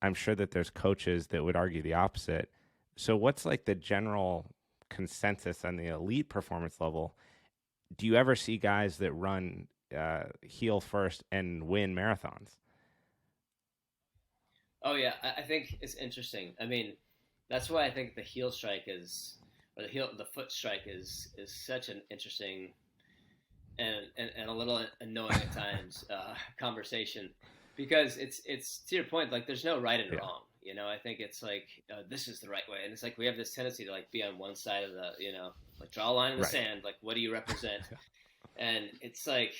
I'm sure that there's coaches that would argue the opposite. So what's like the general consensus on the elite performance level? Do you ever see guys that run heel first and win marathons? Oh yeah, I think it's interesting. I mean, that's why I think the heel strike or the foot strike is such an interesting and a little annoying at times conversation, because it's to your point, like there's no right and wrong. I think it's like this is the right way, and it's like we have this tendency to like be on one side of the like draw a line in the sand, like what do you represent? And it's like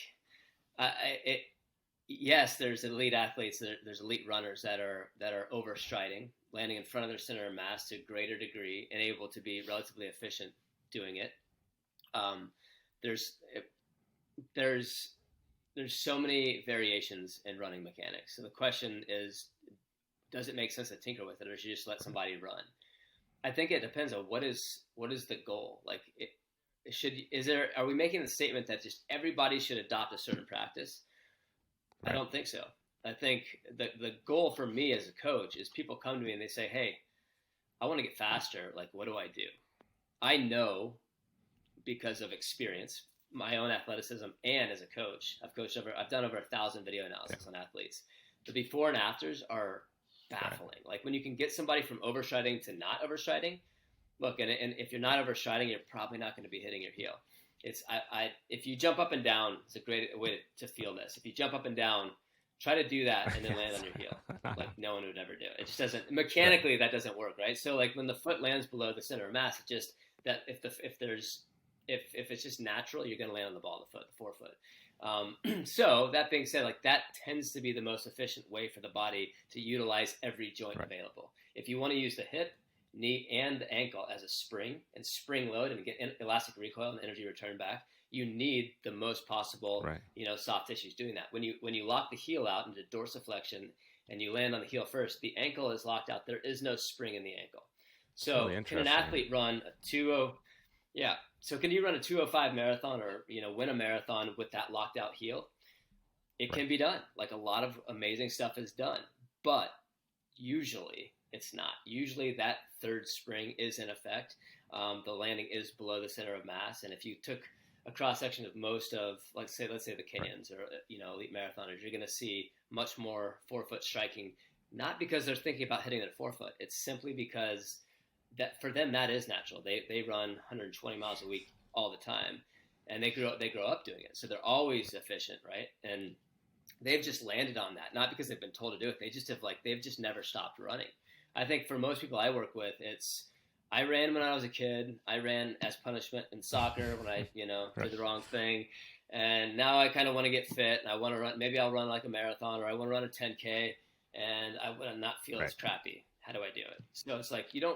yes, there's elite athletes, there's elite runners that are overstriding, landing in front of their center of mass to a greater degree and able to be relatively efficient doing it. There's so many variations in running mechanics. So the question is, does it make sense to tinker with it, or should you just let somebody run? I think it depends on what is the goal. Like, are we making the statement that just everybody should adopt a certain practice? Right. I don't think so. I think the goal for me as a coach is people come to me and they say, hey, I want to get faster. Like, what do I do? I know, because of experience, my own athleticism, and as a coach, I've done over 1,000 video analysis on athletes. The before and afters are baffling. Right. Like when you can get somebody from overstriding to not overstriding, look, and if you're not overstriding, you're probably not going to be hitting your heel. If you jump up and down, it's a great way to feel this. If you jump up and down, try to do that and then land on your heel. Like no one would ever do it. It just doesn't, mechanically that doesn't work, right? So like when the foot lands below the center of mass, it just, that if it's just natural, you're going to land on the ball of the forefoot. So that being said, like that tends to be the most efficient way for the body to utilize every joint available. If you want to use the hip, knee, and the ankle as a spring and spring load and get elastic recoil and energy return back, you need the most possible, soft tissues doing that. When you lock the heel out into dorsiflexion and you land on the heel first, the ankle is locked out. There is no spring in the ankle. So can an athlete run a 2:0? Yeah. So can you run a 2:05 marathon or win a marathon with that locked out heel? It can be done. Like a lot of amazing stuff is done, but usually it's not. Usually that third spring is in effect. The landing is below the center of mass, and if you took a cross section of most of, let's say the Kenyans or elite marathoners, you're going to see much more forefoot striking. Not because they're thinking about hitting their forefoot. It's simply because that for them that is natural. They run 120 miles a week all the time, and they grow up doing it, so they're always efficient, right? And they've just landed on that, not because they've been told to do it. They've just never stopped running. I think for most people I work with, I ran when I was a kid. I ran as punishment in soccer when I did the wrong thing, and now I kind of want to get fit and I want to run. Maybe I'll run like a marathon, or I want to run a 10K, and I want to not feel as crappy. How do I do it? So it's like you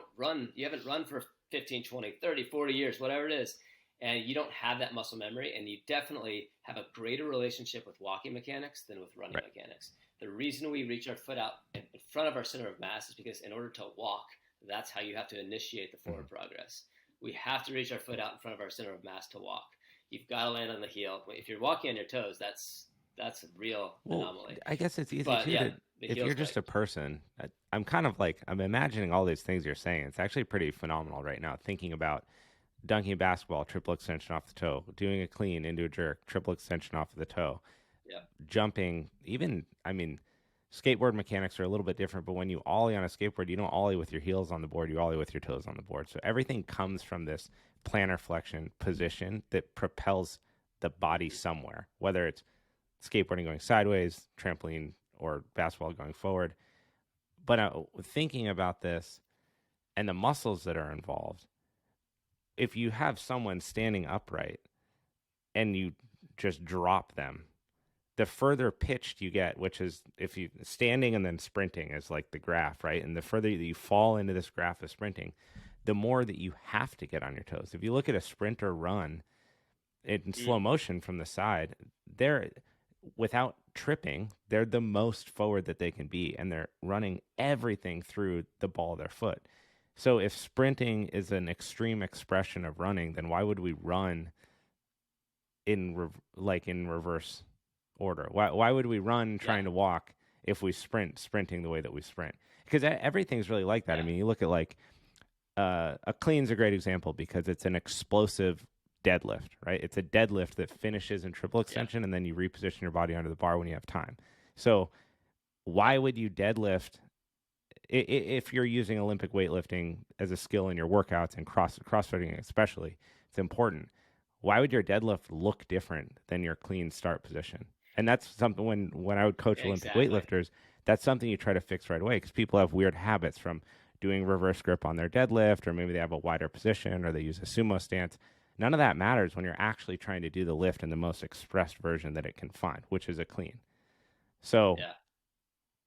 haven't run for 15, 20, 30, 40 years, whatever it is, and you don't have that muscle memory, and you definitely have a greater relationship with walking mechanics than with running mechanics. The reason we reach our foot out in front of our center of mass is because in order to walk, that's how you have to initiate the forward progress. We have to reach our foot out in front of our center of mass to walk. You've got to land on the heel. If you're walking on your toes, that's a real anomaly. I guess it's easy too. If you're just a person, I'm kind of like, I'm imagining all these things you're saying. It's actually pretty phenomenal right now, thinking about dunking a basketball, triple extension off the toe, doing a clean into a jerk, triple extension off of the toe, jumping, skateboard mechanics are a little bit different, but when you ollie on a skateboard, you don't ollie with your heels on the board, you ollie with your toes on the board. So everything comes from this plantar flexion position that propels the body somewhere, whether it's skateboarding going sideways, trampoline, or basketball going forward. But thinking about this and the muscles that are involved, if you have someone standing upright and you just drop them, the further pitched you get, which is if you standing and then sprinting is like the graph, right? And the further that you fall into this graph of sprinting, the more that you have to get on your toes. If you look at a sprinter run in slow motion from the side, they're without tripping, they're the most forward that they can be, and they're running everything through the ball of their foot. So if sprinting is an extreme expression of running, then why would we run in reverse order? Why would we run trying to walk if we sprinting the way that we sprint? Because everything's really like that. Yeah. I mean, you look at like a clean's a great example because it's an explosive deadlift, right? It's a deadlift that finishes in triple extension, and then you reposition your body under the bar when you have time. So why would you deadlift if you're using Olympic weightlifting as a skill in your workouts and crossfitting especially? It's important. Why would your deadlift look different than your clean start position? And that's something when I would coach Olympic weightlifters, that's something you try to fix right away, because people have weird habits from doing reverse grip on their deadlift, or maybe they have a wider position, or they use a sumo stance. None of that matters when you're actually trying to do the lift in the most expressed version that it can find, which is a clean. So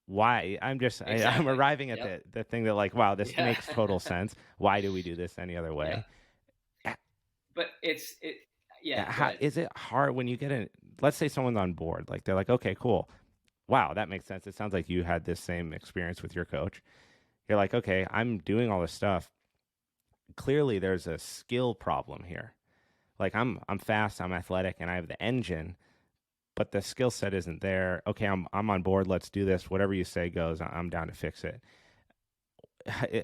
why? I'm arriving at the thing that like, wow, this makes total sense. Why do we do this any other way? But is it hard when you get in? Let's say someone's on board, like they're like, okay, cool. Wow, that makes sense. It sounds like you had this same experience with your coach. You're like, okay, I'm doing all this stuff. Clearly there's a skill problem here. Like I'm fast, I'm athletic, and I have the engine, but the skill set isn't there. Okay, I'm on board. Let's do this. Whatever you say goes. I'm down to fix it.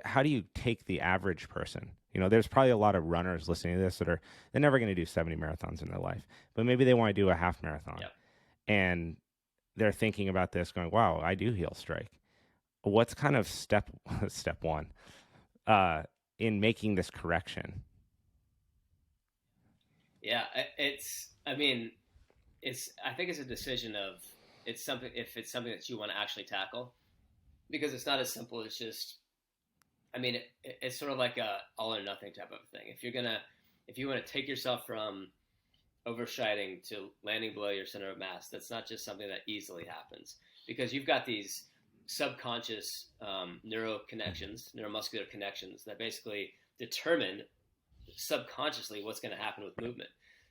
How do you take the average person? You know, there's probably a lot of runners listening to this they're never going to do 70 marathons in their life, but maybe they want to do a half marathon, and they're thinking about this, going, "Wow, I do heel strike." What's kind of step one in making this correction? Yeah, I think it's a decision of if it's something that you want to actually tackle, because it's not as simple as just, it's sort of like a all or nothing type of thing. If you want to take yourself from overstriding to landing below your center of mass, that's not just something that easily happens, because you've got these subconscious neuromuscular connections that basically determine subconsciously what's going to happen with movement.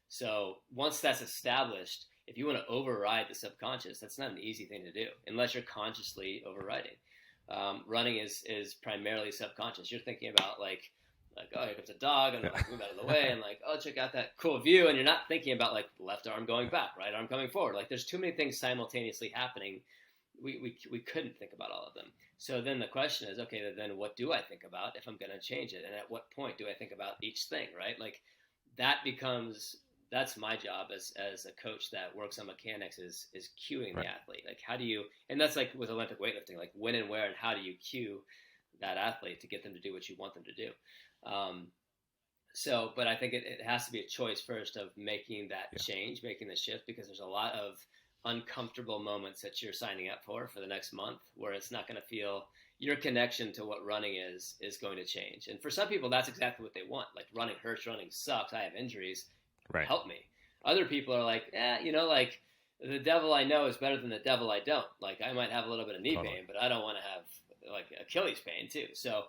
So once that's established, if you want to override the subconscious, that's not an easy thing to do unless you're consciously overriding. Running is primarily subconscious. You're thinking about like, oh, here comes a dog, and like move out of the way, and like, oh, check out that cool view, and you're not thinking about like left arm going back, right arm coming forward. Like there's too many things simultaneously happening. We couldn't think about all of them. So then the question is, okay, then what do I think about if I'm going to change it, and at what point do I think about each thing, right? Like that's my job as a coach that works on mechanics is cueing the athlete. Like how do you, and that's like with Olympic weightlifting, like when and where and how do you cue that athlete to get them to do what you want them to do. But I think it has to be a choice first of making that change, making the shift, because there's a lot of uncomfortable moments that you're signing up for the next month where it's not going to feel, your connection to what running is going to change. And for some people, that's exactly what they want. Like running hurts, running sucks, I have injuries, help me. Other people are like, like the devil I know is better than the devil I don't. Like I might have a little bit of knee pain, but I don't want to have like Achilles pain too. So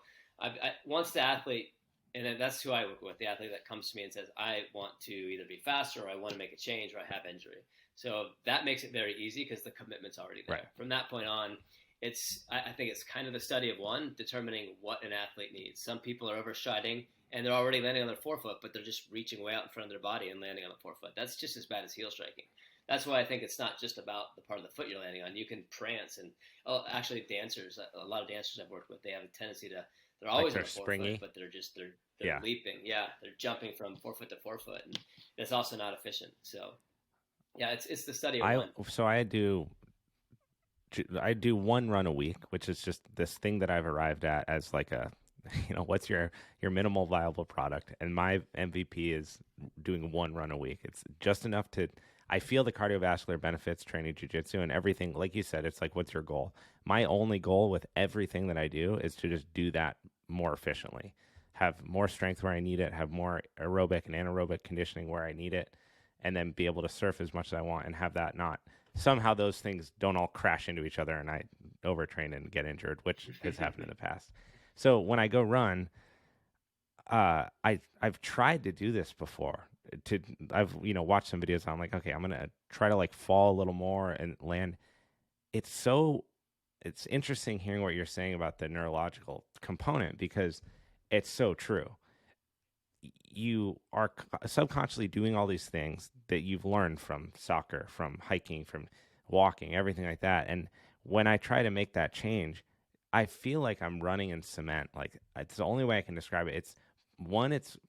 once the athlete, and that's who I work with, the athlete that comes to me and says, I want to either be faster, or I want to make a change, or I have injury. So that makes it very easy because the commitment's already there. Right. From that point on, I think it's kind of the study of one, determining what an athlete needs. Some people are overstriding and they're already landing on their forefoot, but they're just reaching way out in front of their body and landing on the forefoot. That's just as bad as heel striking. That's why I think it's not just about the part of the foot you're landing on. You can prance, and actually dancers, a lot of dancers I've worked with, they have a tendency to, they're always on the forefoot, but they're leaping. Yeah, they're jumping from forefoot to forefoot, and that's also not efficient. So yeah, it's the study of one. So I do one run a week, which is just this thing that I've arrived at as like a, what's your minimal viable product? And my MVP is doing one run a week. It's just enough to, I feel the cardiovascular benefits training jiu-jitsu and everything. Like you said, it's like, what's your goal? My only goal with everything that I do is to just do that more efficiently, have more strength where I need it, have more aerobic and anaerobic conditioning where I need it, and then be able to surf as much as I want and have that not somehow those things don't all crash into each other and I overtrain and get injured, which has happened in the past. So when I go run, I've tried to do this before. I've watched some videos. I'm like, okay, I'm gonna try to like fall a little more and land. It's interesting hearing what you're saying about the neurological component because it's so true. You are subconsciously doing all these things that you've learned from soccer, from hiking, from walking, everything like that. And when I try to make that change, I feel like I'm running in cement. Like it's the only way I can describe it. It's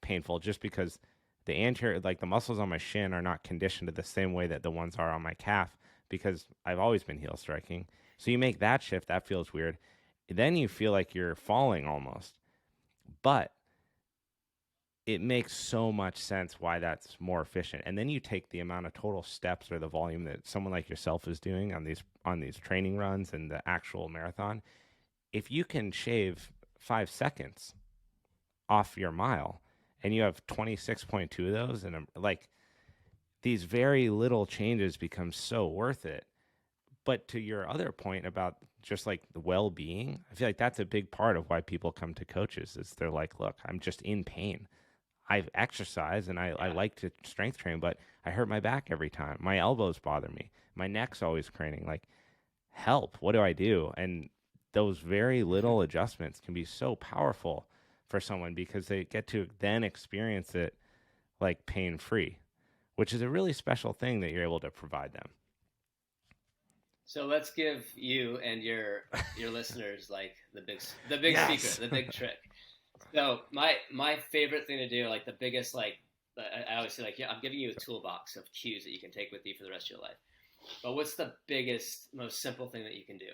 painful just because the anterior, like the muscles on my shin are not conditioned to the same way that the ones are on my calf because I've always been heel striking. So you make that shift, that feels weird. Then you feel like you're falling almost. But it makes so much sense why that's more efficient. And then you take the amount of total steps or the volume that someone like yourself is doing on these training runs and the actual marathon. If you can shave 5 seconds off your mile and you have 26.2 of those, and like these very little changes become so worth it. But to your other point about just like the well-being, I feel like that's a big part of why people come to coaches is they're like, look, I'm just in pain. I've exercised and I like to strength train, but I hurt my back every time. My elbows bother me. My neck's always craning. Like, help, what do I do? And those very little adjustments can be so powerful for someone because they get to then experience it like pain-free, which is a really special thing that you're able to provide them. So let's give you and your listeners like the big Yes. secret, the big trick. So my favorite thing to do, like the biggest, like I always say, like, yeah, I'm giving you a toolbox of cues that you can take with you for the rest of your life. But what's the biggest, most simple thing that you can do?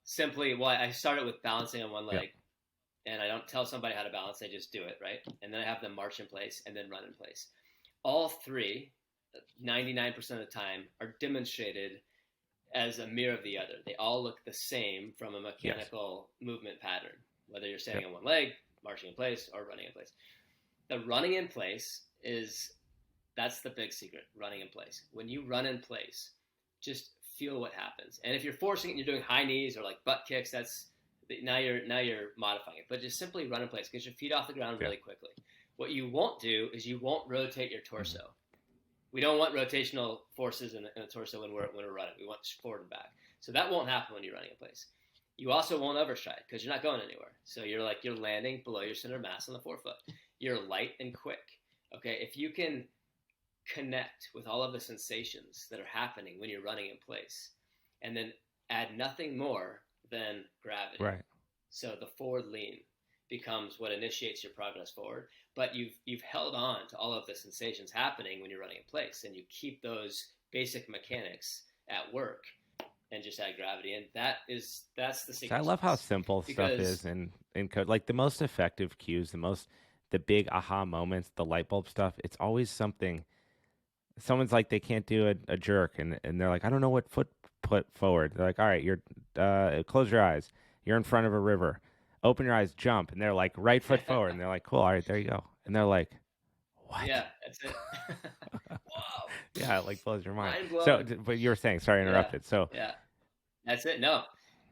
Simply, well, I started with balancing on one leg, and I don't tell somebody how to balance; I just do it, right? And then I have them march in place and then run in place. All three, 99% of the time, are demonstrated as a mirror of the other. They all look the same from a mechanical movement pattern, whether you're standing on one leg, marching in place, or running in place. The running in place that's the big secret, running in place. When you run in place, just feel what happens. And if you're forcing it and you're doing high knees or like butt kicks, now you're modifying it. But just simply run in place. Get your feet off the ground really quickly. What you won't do is you won't rotate your torso. Mm-hmm. We don't want rotational forces in the torso when we're running. We want forward and back. So that won't happen when you're running in place. You also won't overstride because you're not going anywhere. So you're landing below your center of mass on the forefoot. You're light and quick. Okay, if you can connect with all of the sensations that are happening when you're running in place, and then add nothing more than gravity. Right. So the forward lean becomes what initiates your progress forward. But you've held on to all of the sensations happening when you're running in place, and you keep those basic mechanics at work, and just add gravity. And that's the secret. I love how simple stuff is in code. Like the most effective cues, the big aha moments, the light bulb stuff. It's always something. Someone's like they can't do a jerk, and they're like, I don't know what foot put forward. They're like, all right, you're close your eyes. You're in front of a river. Open your eyes, jump, and they're like right foot forward, and they're like, cool, all right, there you go, and they're like, what? Yeah, that's it. Whoa. Yeah, it like blows your mind. Mind so, but you were saying, sorry, I interrupted. So yeah, that's it. No,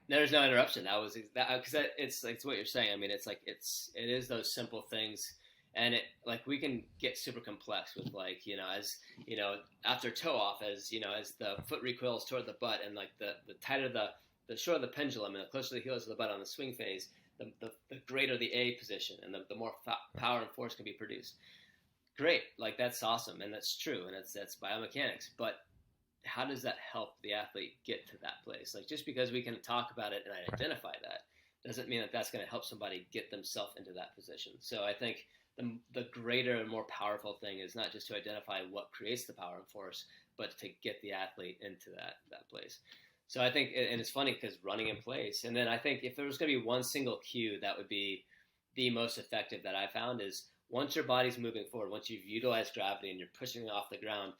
there's no interruption. That was because it's what you're saying. I mean, it is those simple things, and it like we can get super complex with like as after toe off as the foot recoils toward the butt, and like the tighter the shorter the pendulum and the closer the heel is to the butt on the swing phase, the greater the A position, and the more power and force can be produced. Great, like that's awesome, and that's true, and that's biomechanics. But how does that help the athlete get to that place? Like just because we can talk about it and identify that doesn't mean that that's going to help somebody get themselves into that position. So I think the greater and more powerful thing is not just to identify what creates the power and force, but to get the athlete into that place. So I think, and it's funny because running in place, and then I think if there was going to be one single cue that would be the most effective that I found is once your body's moving forward, once you've utilized gravity and you're pushing it off the ground,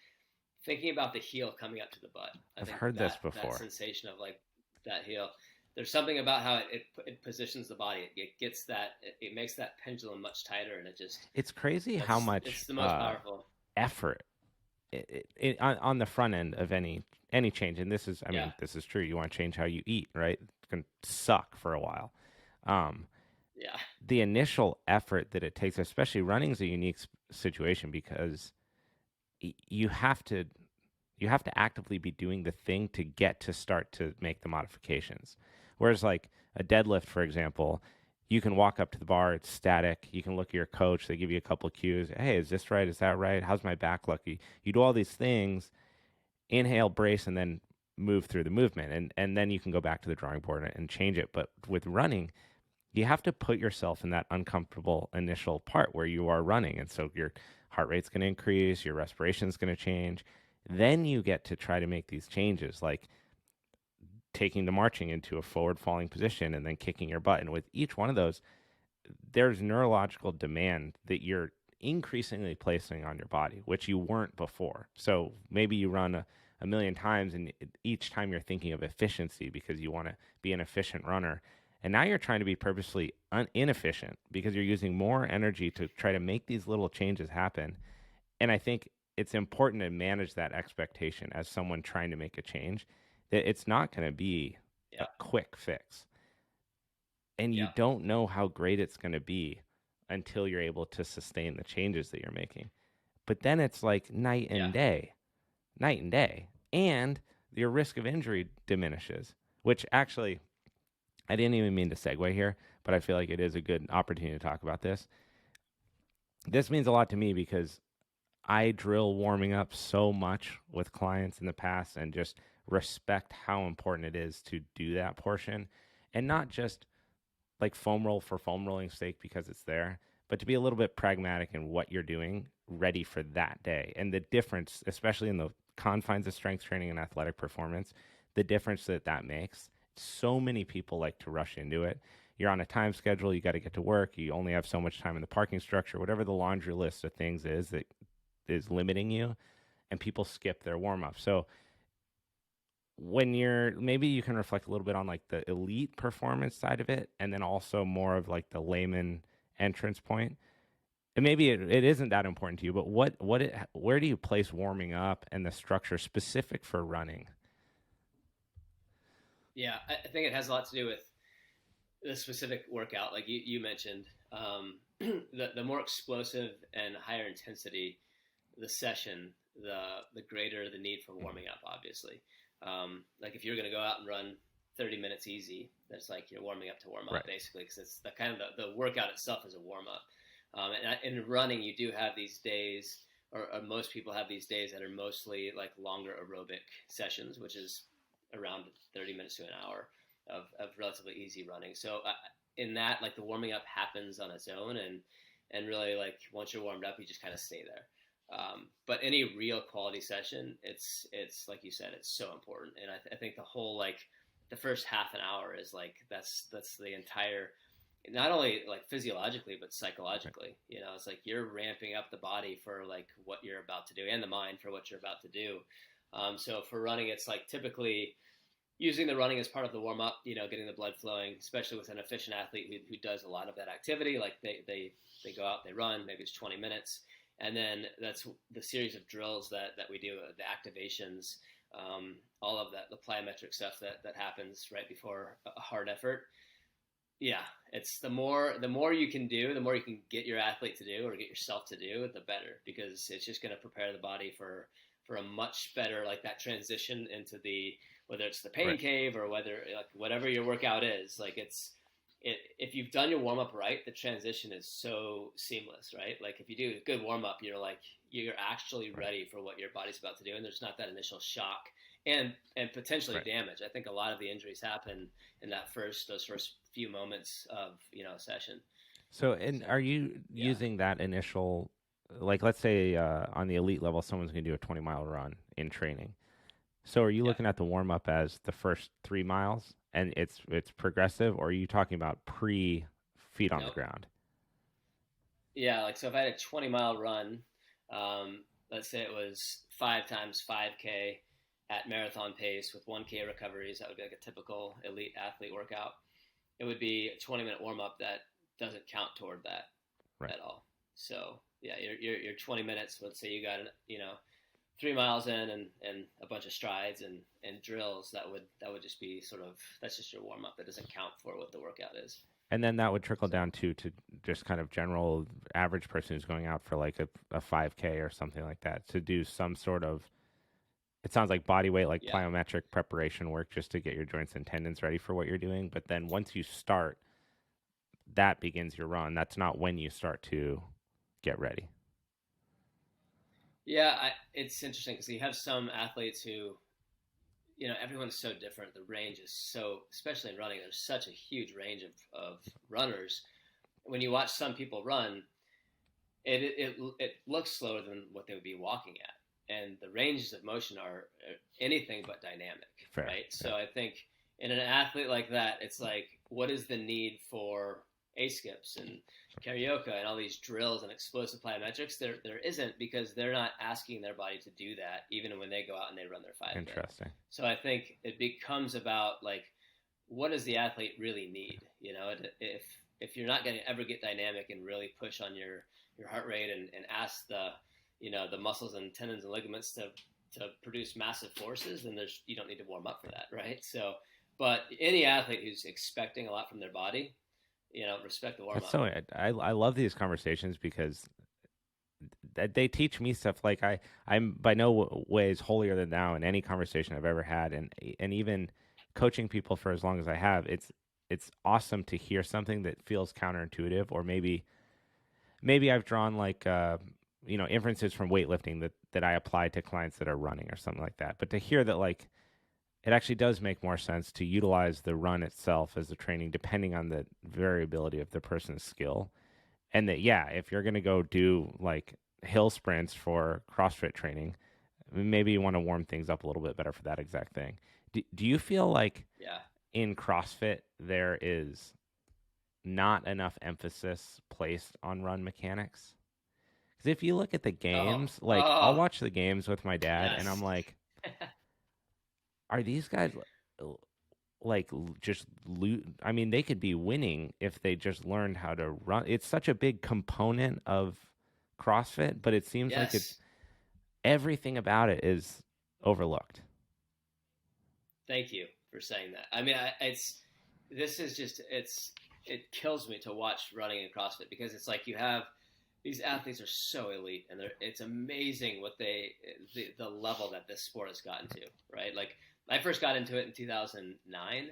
thinking about the heel coming up to the butt. I I've think heard this that before. sensation of like that heel. There's something about how it positions the body. It gets that. It makes that pendulum much tighter, and it just It's crazy how it's much the most powerful. effort on the front end of any change. And this is, I Yeah. mean, this is true. You want to change how you eat, right? It's going to suck for a while. Yeah. The initial effort that it takes, especially running, is a unique situation because you have to actively be doing the thing to get to start to make the modifications. Whereas like a deadlift, for example, you can walk up to the bar, it's static. You can look at your coach, they give you a couple of cues. Hey, is this right? Is that right? How's my back looking? You do all these things, inhale, brace, and then move through the movement. And then you can go back to the drawing board and change it. But with running, you have to put yourself in that uncomfortable initial part where you are running. And so your heart rate's going to increase, your respiration's going to change. Then you get to try to make these changes, like taking the marching into a forward falling position and then kicking your butt. And with each one of those, there's neurological demand that you're increasingly placing on your body, which you weren't before. So maybe you run a million times, and each time you're thinking of efficiency because you want to be an efficient runner. And now you're trying to be purposely inefficient because you're using more energy to try to make these little changes happen. And I think it's important to manage that expectation as someone trying to make a change, that it's not going to be a quick fix. And you don't know how great it's going to be until you're able to sustain the changes that you're making. But then it's like night and day. And your risk of injury diminishes, which actually, I didn't even mean to segue here, but I feel like it is a good opportunity to talk about this. This means a lot to me because I drill warming up so much with clients in the past and just respect how important it is to do that portion, and not just like foam roll for foam rolling sake because it's there, but to be a little bit pragmatic in what you're doing, ready for that day. And the difference, especially in the confines of strength training and athletic performance, the difference that makes. So many people like to rush into it. You're on a time schedule, you got to get to work, you only have so much time in the parking structure, whatever the laundry list of things is that is limiting you, and people skip their warm-up. So when maybe you can reflect a little bit on like the elite performance side of it, and then also more of like the layman entrance point. And maybe it isn't that important to you, but where do you place warming up and the structure specific for running? Yeah, I think it has a lot to do with the specific workout, like you mentioned. The more explosive and higher intensity the session, the greater the need for warming up, obviously. Like if you're going to go out and run 30 minutes easy, that's like you're warming up to warm up, right, basically, because it's the kind of the workout itself is a warm up. And in running, you do have these days, or most people have these days that are mostly like longer aerobic sessions, which is around 30 minutes to an hour of relatively easy running. So in that, like the warming up happens on its own, and really like once you're warmed up, you just kind of stay there. But any real quality session, it's like you said, it's so important. And I think the whole, like the first half an hour is like, that's the entire, not only like physiologically, but psychologically, you know, it's like you're ramping up the body for like what you're about to do, and the mind for what you're about to do. So for running, it's like typically using the running as part of the warm up, you know, getting the blood flowing, especially with an efficient athlete who does a lot of that activity. Like they go out, they run, maybe it's 20 minutes. And then that's the series of drills that we do, the activations, all of that, the plyometric stuff that happens right before a hard effort. Yeah, it's the more you can do, the more you can get your athlete to do or get yourself to do, the better, because it's just going to prepare the body for a much better, like that transition into whether it's the pain right. cave or whatever your workout is, like if you've done your warm up right, the transition is so seamless, right? Like if you do a good warm up, you're actually ready for what your body's about to do, and there's not that initial shock and potentially right. damage. I think a lot of the injuries happen in those first few moments of a session. So, are you using that initial, like let's say on the elite level, someone's going to do a 20-mile run in training. So are you looking at the warm up as the first 3 miles and it's progressive, or are you talking about feet on the ground? Yeah, like so if I had a 20-mile run, let's say it was 5 times 5K at marathon pace with 1K recoveries. That would be like a typical elite athlete workout. It would be a 20-minute warm up that doesn't count toward that at all. So yeah, your 20 minutes. Let's say you got 3 miles in and a bunch of strides and drills. That would just be that's just your warm up. That doesn't count for what the workout is. And then that would trickle down to just kind of general average person who's going out for like a 5K or something like that to do some sort of, it sounds like body weight, like plyometric preparation work just to get your joints and tendons ready for what you're doing. But then once you start, that begins your run. That's not when you start to get ready. Yeah, it's interesting because you have some athletes who, everyone's so different. The range is so, especially in running, there's such a huge range of runners. When you watch some people run, it looks slower than what they would be walking at. And the ranges of motion are anything but dynamic, right? Fair. So I think in an athlete like that, it's like, what is the need for A-skips and karaoke and all these drills and explosive plyometrics? There isn't, because they're not asking their body to do that even when they go out and they run their 5K. Interesting. So I think it becomes about like, what does the athlete really need? If you're not going to ever get dynamic and really push on your heart rate and ask the muscles and tendons and ligaments to produce massive forces, then you don't need to warm up for that, right? So, but any athlete who's expecting a lot from their body, respect the warm-up. So I love these conversations because they teach me stuff. Like I'm by no ways holier than thou in any conversation I've ever had, and even coaching people for as long as I have, it's awesome to hear something that feels counterintuitive, or maybe I've drawn like inferences from weightlifting that I apply to clients that are running or something like that. But to hear that like it actually does make more sense to utilize the run itself as a training, depending on the variability of the person's skill. And that, if you're going to go do like hill sprints for CrossFit training, maybe you want to warm things up a little bit better for that exact thing. Do you feel like in CrossFit there is not enough emphasis placed on run mechanics? Because if you look at the games, I'll watch the games with my dad, and I'm like, are these guys like just I mean, they could be winning if they just learned how to run. It's such a big component of CrossFit, but it seems like everything about it is overlooked. Thank you for saying that. I mean, it kills me to watch running in CrossFit, because it's like you have these athletes are so elite, and it's amazing what the level that this sport has gotten to, right? Like, I first got into it in 2009.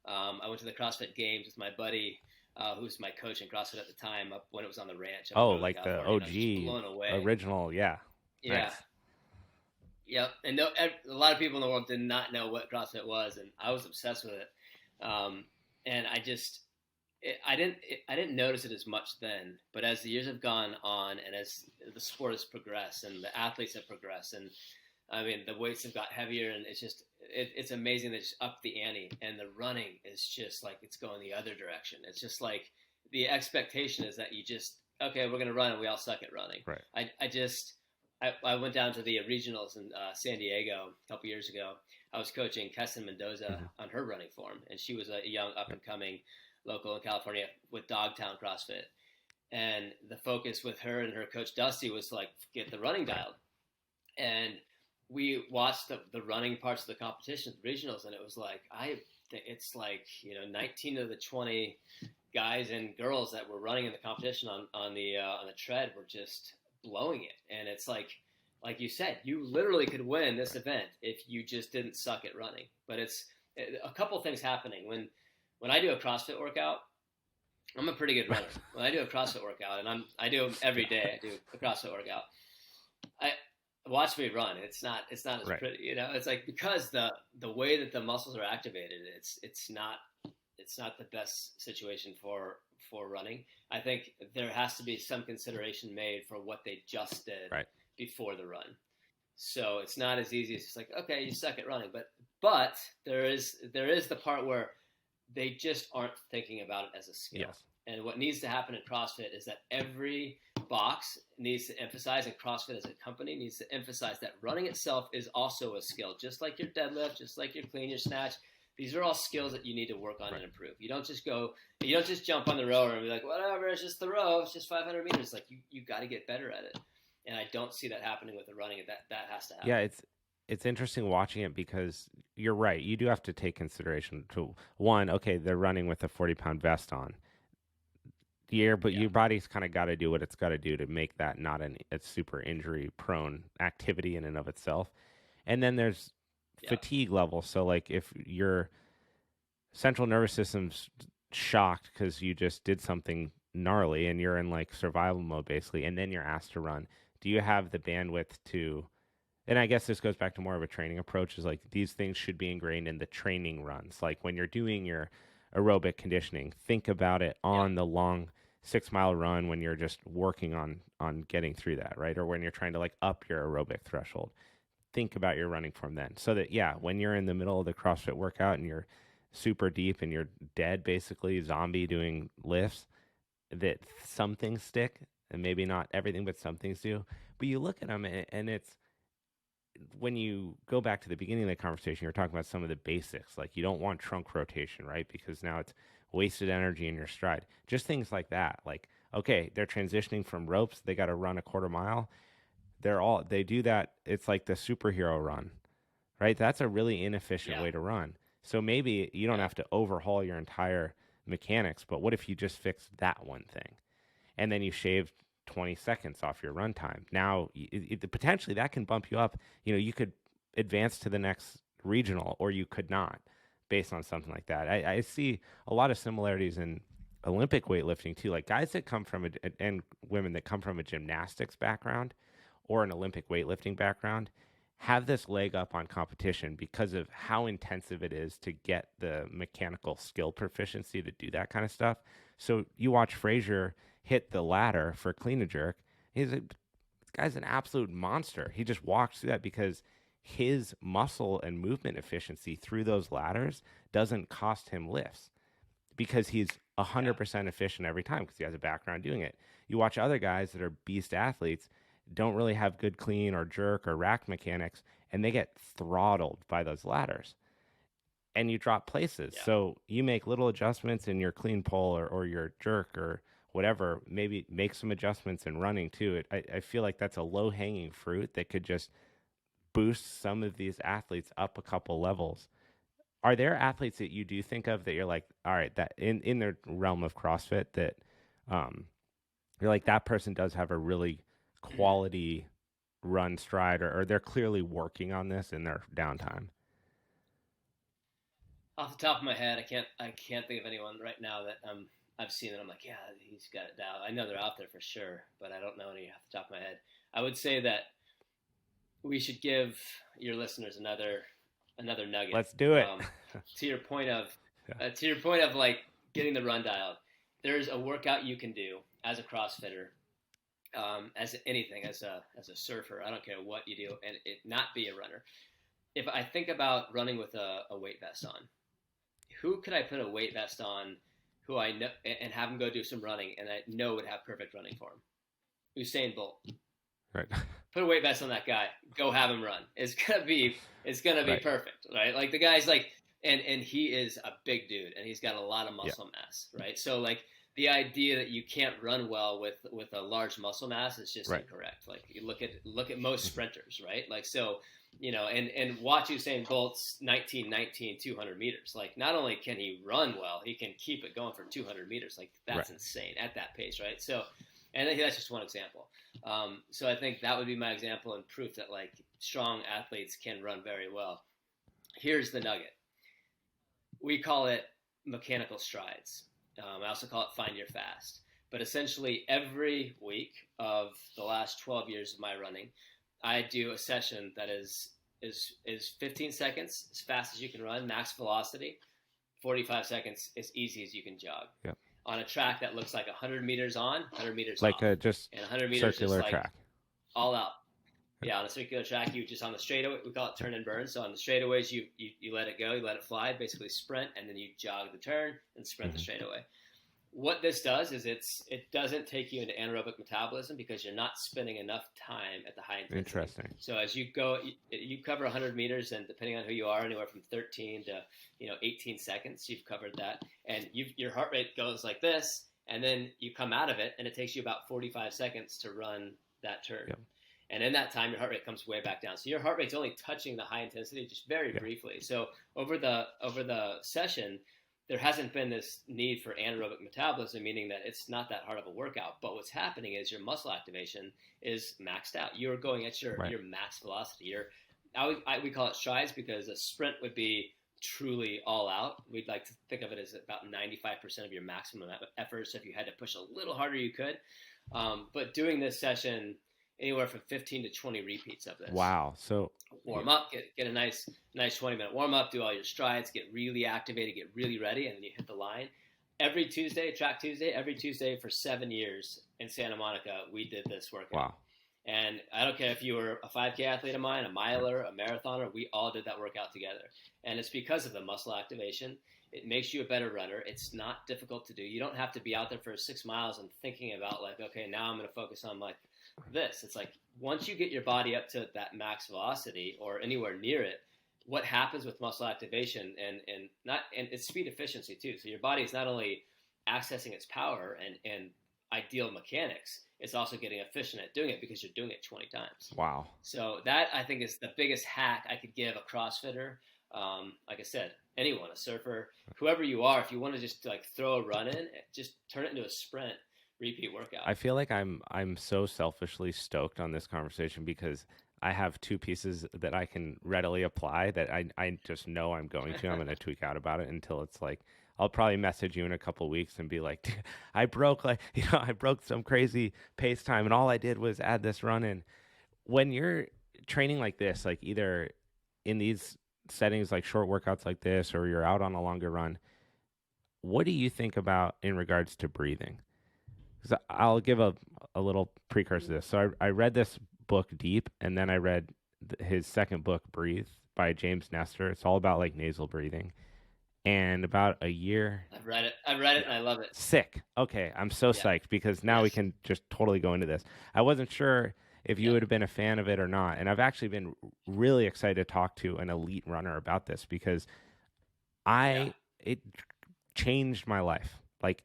I went to the CrossFit Games with my buddy, who was my coach in CrossFit at the time, up when it was on the ranch. Like California. The OG, original, yeah. Nice. Yep. And a lot of people in the world did not know what CrossFit was, and I was obsessed with it. And I didn't notice it as much then, but as the years have gone on, and as the sport has progressed, and the athletes have progressed, and I mean, the weights have got heavier, and it's just, it's amazing. They just up the ante, and the running is just like, it's going the other direction. It's just like, the expectation is that you just, okay, we're going to run, and we all suck at running. Right. I went down to the regionals in San Diego a couple years ago. I was coaching Cassidy Mendoza on her running form, and she was a young up-and-coming local in California with Dogtown CrossFit. And the focus with her and her coach Dusty was to like get the running dialed. And we watched the running parts of the competition, the regionals, and it was like, it's like, 19 of the 20 guys and girls that were running in the competition on the tread were just blowing it. And it's like you said, you literally could win this event if you just didn't suck at running. But it's a couple things happening. When I do a CrossFit workout, I'm a pretty good runner. When I do a CrossFit workout, and I do them every day, I do a CrossFit workout, watch me run. It's not as pretty, It's like, because the way that the muscles are activated, it's not the best situation for running. I think there has to be some consideration made for what they just did before the run. So it's not as easy as just like, okay, you suck at running, but there is the part where they just aren't thinking about it as a skill. Yes. And what needs to happen in CrossFit is that every box needs to emphasize, and CrossFit as a company needs to emphasize that running itself is also a skill, just like your deadlift, just like your clean, your snatch. These are all skills that you need to work on and improve. You don't just jump on the rower and be like, whatever, it's just the row, it's just 500 meters. Like you got to get better at it. And I don't see that happening with the running. That has to happen. Yeah, it's interesting watching it because you're right. You do have to take consideration to one, okay, they're running with a 40-pound vest on. But your body's kind of got to do what it's got to do to make that not a super injury prone activity in and of itself. And then there's fatigue level. So like if your central nervous system's shocked because you just did something gnarly and you're in like survival mode basically, and then you're asked to run, do you have the bandwidth to, and I guess this goes back to more of a training approach, is like these things should be ingrained in the training runs. Like when you're doing your aerobic conditioning, think about it on the long 6-mile run when you're just working on getting through that, right? Or when you're trying to like up your aerobic threshold. Think about your running form then. So that, when you're in the middle of the CrossFit workout and you're super deep and you're dead, basically, zombie doing lifts, that some things stick, and maybe not everything, but some things do. But you look at them and it's, when you go back to the beginning of the conversation, you're talking about some of the basics. Like you don't want trunk rotation, right? Because now it's wasted energy in your stride. Just things like that. Like, okay, they're transitioning from ropes. They got to run a quarter mile. They do that. It's like the superhero run, right? That's a really inefficient way to run. So maybe you don't have to overhaul your entire mechanics, but what if you just fix that one thing and then you shave 20 seconds off your run time? Now, potentially that can bump you up. You could advance to the next regional, or you could not, based on something like that. I see a lot of similarities in Olympic weightlifting too. Like guys that come from and women that come from a gymnastics background or an Olympic weightlifting background have this leg up on competition because of how intensive it is to get the mechanical skill proficiency to do that kind of stuff. So you watch Frazier hit the ladder for clean and jerk. This guy's an absolute monster. He just walks through that because his muscle and movement efficiency through those ladders doesn't cost him lifts, because he's 100% efficient every time because he has a background doing it. You watch other guys that are beast athletes, don't really have good clean or jerk or rack mechanics, and they get throttled by those ladders. And you drop places. Yeah. So you make little adjustments in your clean pull or your jerk or whatever, maybe make some adjustments in running too. I feel like that's a low-hanging fruit that could just boost some of these athletes up a couple levels. Are there athletes that you do think of that you're like, all right, that in their realm of CrossFit that you're like, that person does have a really quality run stride, or they're clearly working on this in their downtime? Off the top of my head, I can't think of anyone right now that I've seen and I'm like, yeah, he's got it down. I know they're out there for sure, but I don't know any off the top of my head. I would say that we should give your listeners another nugget. Let's do it. To your point of like getting the run dialed, there's a workout you can do as a CrossFitter, as anything, as a surfer. I don't care what you do, and it not be a runner. If I think about running with a weight vest on, who could I put a weight vest on who I know and have him go do some running and I know would have perfect running for him? Usain Bolt. Right. Put a weight vest on that guy. Go have him run. It's gonna be right. Perfect, right? Like the guy's like, and he is a big dude and he's got a lot of muscle mass, right? So like the idea that you can't run well with a large muscle mass is just incorrect. Like you look at most sprinters, right? Like so. And watch Usain Bolt's 1919 200 meters. Like, not only can he run well, he can keep it going for 200 meters. Like, that's insane at that pace, right? So, and I think that's just one example. So I think that would be my example and proof that, like, strong athletes can run very well. Here's the nugget. We call it mechanical strides. I also call it find your fast. But essentially, every week of the last 12 years of my running, I do a session that is 15 seconds, as fast as you can run, max velocity, 45 seconds, as easy as you can jog. Yep. On a track that looks like 100 meters on, 100 meters like off. Like just and 100 meters circular just track. All out. Yeah, on a circular track, you just on the straightaway, we call it turn and burn. So on the straightaways, you let it go, you let it fly, basically sprint, and then you jog the turn and sprint the straightaway. what this does is it doesn't take you into anaerobic metabolism because you're not spending enough time at the high intensity. Interesting. So as you go, you cover 100 meters, and depending on who you are, anywhere from 13 to 18 seconds, you've covered that, and your heart rate goes like this, and then you come out of it, and it takes you about 45 seconds to run that turn. Yep. And in that time, your heart rate comes way back down. So your heart rate's only touching the high intensity just very briefly. So over the session, there hasn't been this need for anaerobic metabolism, meaning that it's not that hard of a workout. But what's happening is your muscle activation is maxed out. You're going at your max velocity. We call it strides because a sprint would be truly all out. We'd like to think of it as about 95% of your maximum effort. So if you had to push a little harder, you could. But doing this session, anywhere from 15 to 20 repeats of this. Wow. So warm up, get a nice 20-minute warm up, do all your strides, get really activated, get really ready, and then you hit the line. Every Tuesday for 7 years in Santa Monica, we did this workout. Wow. And I don't care if you were a 5K athlete of mine, a miler, a marathoner, we all did that workout together. And it's because of the muscle activation. It makes you a better runner. It's not difficult to do. You don't have to be out there for 6 miles and thinking about like, okay, now I'm going to focus on like this. It's like once you get your body up to that max velocity or anywhere near it, what happens with muscle activation and it's speed efficiency too. So your body is not only accessing its power and ideal mechanics, it's also getting efficient at doing it because you're doing it 20 times. Wow. So that I think is the biggest hack I could give a CrossFitter. Like I said, anyone, a surfer, whoever you are, if you want to just like throw a run in, just turn it into a sprint. Repeat workout. I feel like I'm so selfishly stoked on this conversation because I have two pieces that I can readily apply that I just know I'm going to. I'm going to tweak out about it until it's like I'll probably message you in a couple of weeks and be like, I broke some crazy pace time and all I did was add this run in. When you're training like this, like either in these settings like short workouts like this or you're out on a longer run, what do you think about in regards to breathing? Because I'll give a little precursor to this. So I read this book, Deep, and then I read his second book, Breathe, by James Nestor. It's all about like nasal breathing. And about a year... I've read it and I love it. Sick. Okay, I'm so psyched because now we can just totally go into this. I wasn't sure if you would have been a fan of it or not. And I've actually been really excited to talk to an elite runner about this because it changed my life. Like,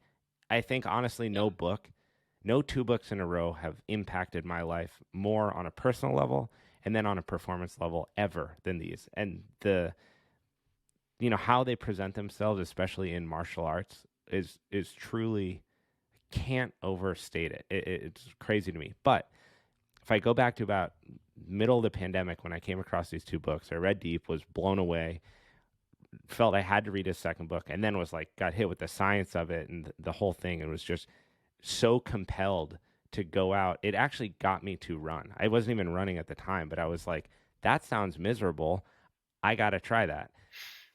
I think, honestly, no two books in a row have impacted my life more on a personal level and then on a performance level ever than these. And how they present themselves, especially in martial arts, is truly, can't overstate it. It's crazy to me. But if I go back to about middle of the pandemic when I came across these two books, I read Deep, was blown away, felt I had to read his second book, and then was like, got hit with the science of it and the whole thing, and was just so compelled to go out. It actually got me to run. I wasn't even running at the time, but I was like, that sounds miserable. I got to try that.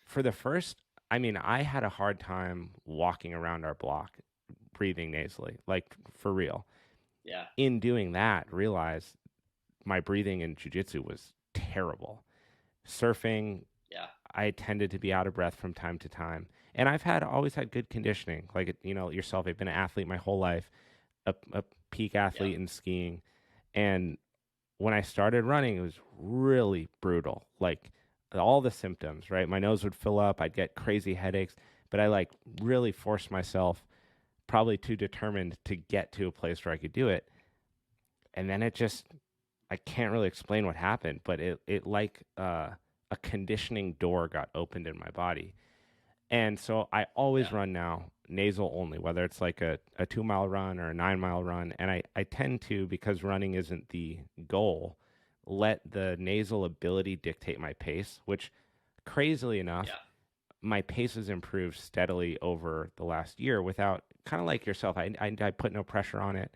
For the first, I had a hard time walking around our block, breathing nasally, like for real. Yeah. In doing that, realized my breathing in jiu-jitsu was terrible. Surfing, I tended to be out of breath from time to time. And I've always had good conditioning. Like, yourself, I've been an athlete my whole life, a peak athlete in skiing. And when I started running, it was really brutal. Like, all the symptoms, right? My nose would fill up. I'd get crazy headaches. But I, really forced myself, probably too determined to get to a place where I could do it. And then I can't really explain what happened, but it like a conditioning door got opened in my body. And so I always run now nasal only, whether it's like a 2-mile run or a 9-mile run. And I tend to, because running isn't the goal, let the nasal ability dictate my pace, which crazily enough, my pace has improved steadily over the last year without, kind of like yourself, I put no pressure on it.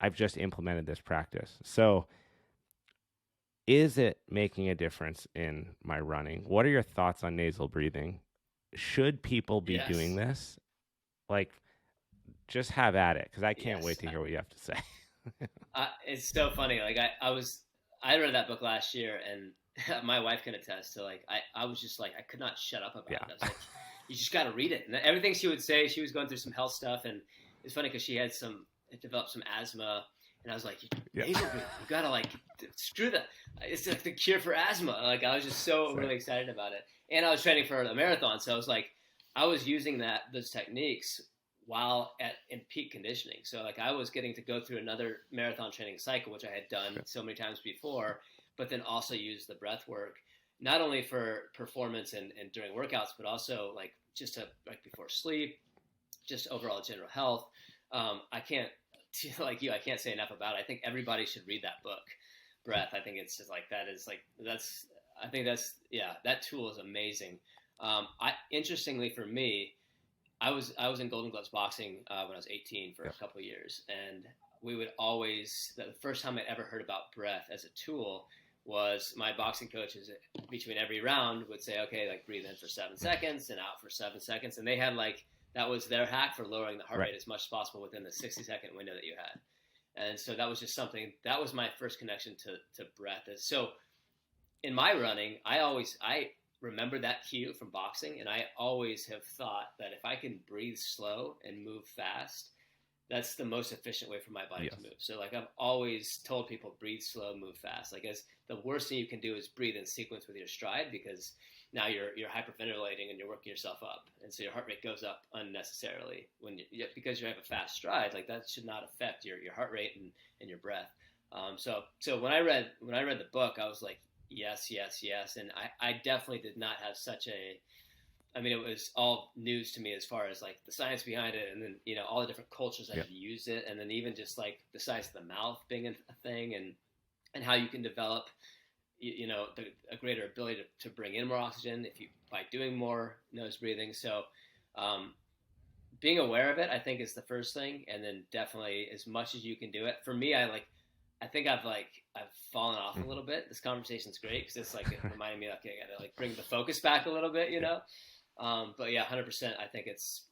I've just implemented this practice. So is it making a difference in my running? What are your thoughts on nasal breathing? Should people be doing this? Like, just have at it, because I can't wait to hear what you have to say. It's so funny. Like, I read that book last year, and my wife can attest to, like, I was just like, I could not shut up about it. I was like, you just got to read it. And everything she would say, she was going through some health stuff, and it's funny because she had developed some asthma, and I was like, nasal breathing, you got to like screw that. It's like the cure for asthma. Like I was just so really excited about it, and I was training for a marathon, so I was like, I was using those techniques while in peak conditioning. So like I was getting to go through another marathon training cycle, which I had done so many times before, but then also use the breath work, not only for performance and during workouts, but also like just to like before sleep, just overall general health. I can't I can't say enough about it. I think everybody should read that book, Breath. I think it's just like, that tool is amazing. Interestingly for me, I was in Golden Gloves boxing when I was 18 for a couple of years, and we would always, the first time I ever heard about breath as a tool was my boxing coaches between every round would say, okay, like breathe in for 7 seconds and out for 7 seconds. And they had like, that was their hack for lowering the heart rate as much as possible within the 60-second window that you had. And so that was just something, that was my first connection to breath. So in my running, I remember that cue from boxing, and I always have thought that if I can breathe slow and move fast, that's the most efficient way for my body to move. So like I've always told people, breathe slow, move fast. Like as the worst thing you can do is breathe in sequence with your stride, because now you're hyperventilating and you're working yourself up, and so your heart rate goes up unnecessarily because you have a fast stride. Like that should not affect your heart rate and your breath. So when I read the book, I was like, yes, and I definitely did not have it was all news to me as far as like the science behind it, and then all the different cultures that have used it, and then even just like the size of the mouth being a thing, and how you can develop a greater ability to bring in more oxygen by doing more nose breathing. So being aware of it, I think, is the first thing, and then definitely as much as you can do it. For me, I think I've fallen off a little bit. This conversation's great because it's like it reminded me, okay, I gotta like bring the focus back a little bit, But yeah, 100%. I think it's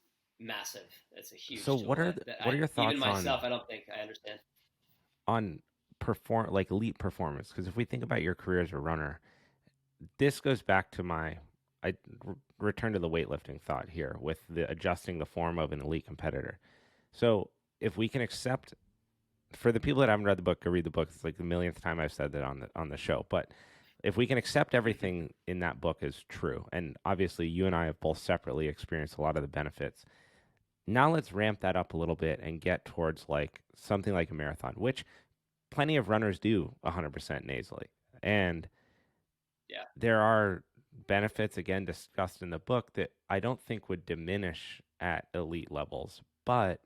massive. It's a huge. So what are your thoughts even myself, I don't think I understand on elite performance? Because if we think about your career as a runner, this goes back to I return to the weightlifting thought here with the adjusting the form of an elite competitor. So if we can accept, for the people that haven't read the book, go read the book. It's like the millionth time I've said that on the show. But if we can accept everything in that book as true, and obviously you and I have both separately experienced a lot of the benefits, now let's ramp that up a little bit and get towards like something like a marathon, which plenty of runners do 100% nasally. And there are benefits, again, discussed in the book that I don't think would diminish at elite levels. But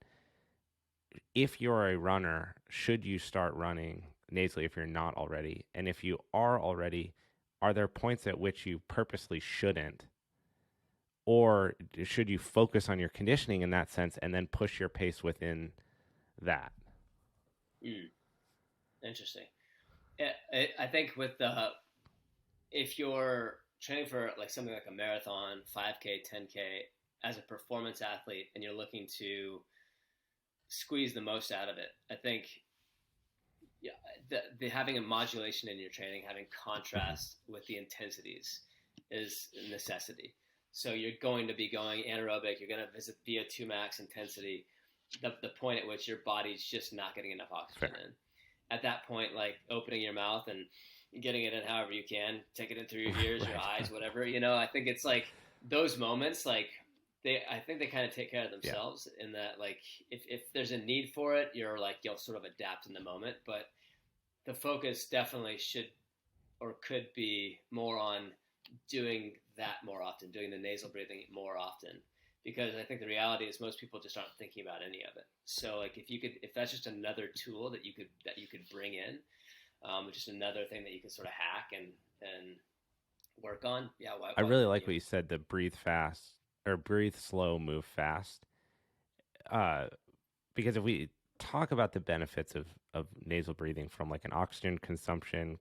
if you're a runner, should you start running nasally if you're not already? And if you are already, are there points at which you purposely shouldn't? Or should you focus on your conditioning in that sense and then push your pace within that? Interesting. I think if you're training for like something like a marathon, 5K, 10K, as a performance athlete, and you're looking to squeeze the most out of it, I think the having a modulation in your training, having contrast with the intensities is a necessity. So you're going to be going anaerobic, you're going to visit VO2 max intensity, the point at which your body's just not getting enough oxygen in. At that point, like opening your mouth and getting it in however you can, take it in through your ears, your eyes, whatever, I think it's like those moments, like I think they kind of take care of themselves in that, like, if there's a need for it, you'll sort of adapt in the moment, but the focus definitely should or could be more on doing that more often, doing the nasal breathing more often, because I think the reality is most people just aren't thinking about any of it. So like if that's just another tool that you could bring in, just another thing that you can sort of hack and work on. Yeah. I really like what you said, the breathe fast or breathe slow, move fast. Because if we talk about the benefits of nasal breathing from like an oxygen consumption,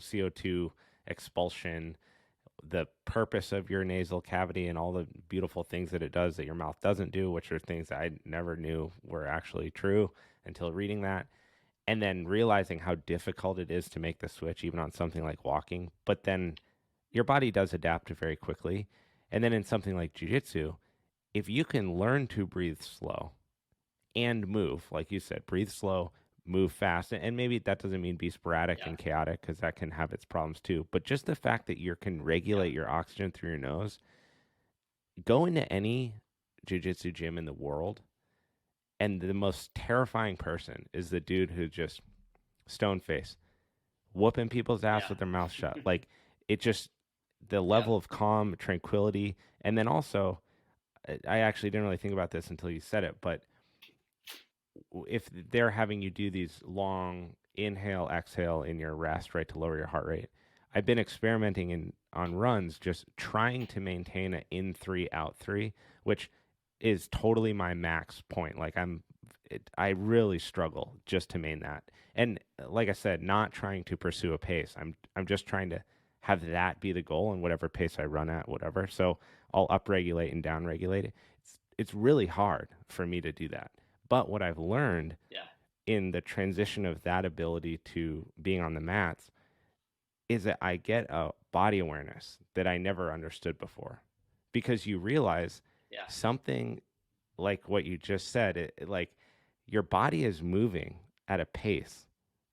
CO2 expulsion, the purpose of your nasal cavity and all the beautiful things that it does that your mouth doesn't do, which are things that I never knew were actually true until reading that. And then realizing how difficult it is to make the switch, even on something like walking. But then your body does adapt very quickly. And then in something like jiu-jitsu, if you can learn to breathe slow and move, like you said, breathe slow, move fast, and maybe that doesn't mean be sporadic Yeah. and chaotic, because that can have its problems too. But just the fact that you can regulate your oxygen through your nose, go into any jiu-jitsu gym in the world, and the most terrifying person is the dude who just stone face, whooping people's ass with their mouth shut. Like, it just, the level of calm, tranquility, and then also, I actually didn't really think about this until you said it, but if they're having you do these long inhale, exhale in your rest, right, to lower your heart rate, I've been experimenting on runs, just trying to maintain an in 3, out 3, which is totally my max point. Like I really struggle just to maintain that. And like I said, not trying to pursue a pace. I'm just trying to have that be the goal, and whatever pace I run at, whatever. So I'll upregulate and downregulate it. It's really hard for me to do that. But what I've learned in the transition of that ability to being on the mats is that I get a body awareness that I never understood before, because you realize something like what you just said, like your body is moving at a pace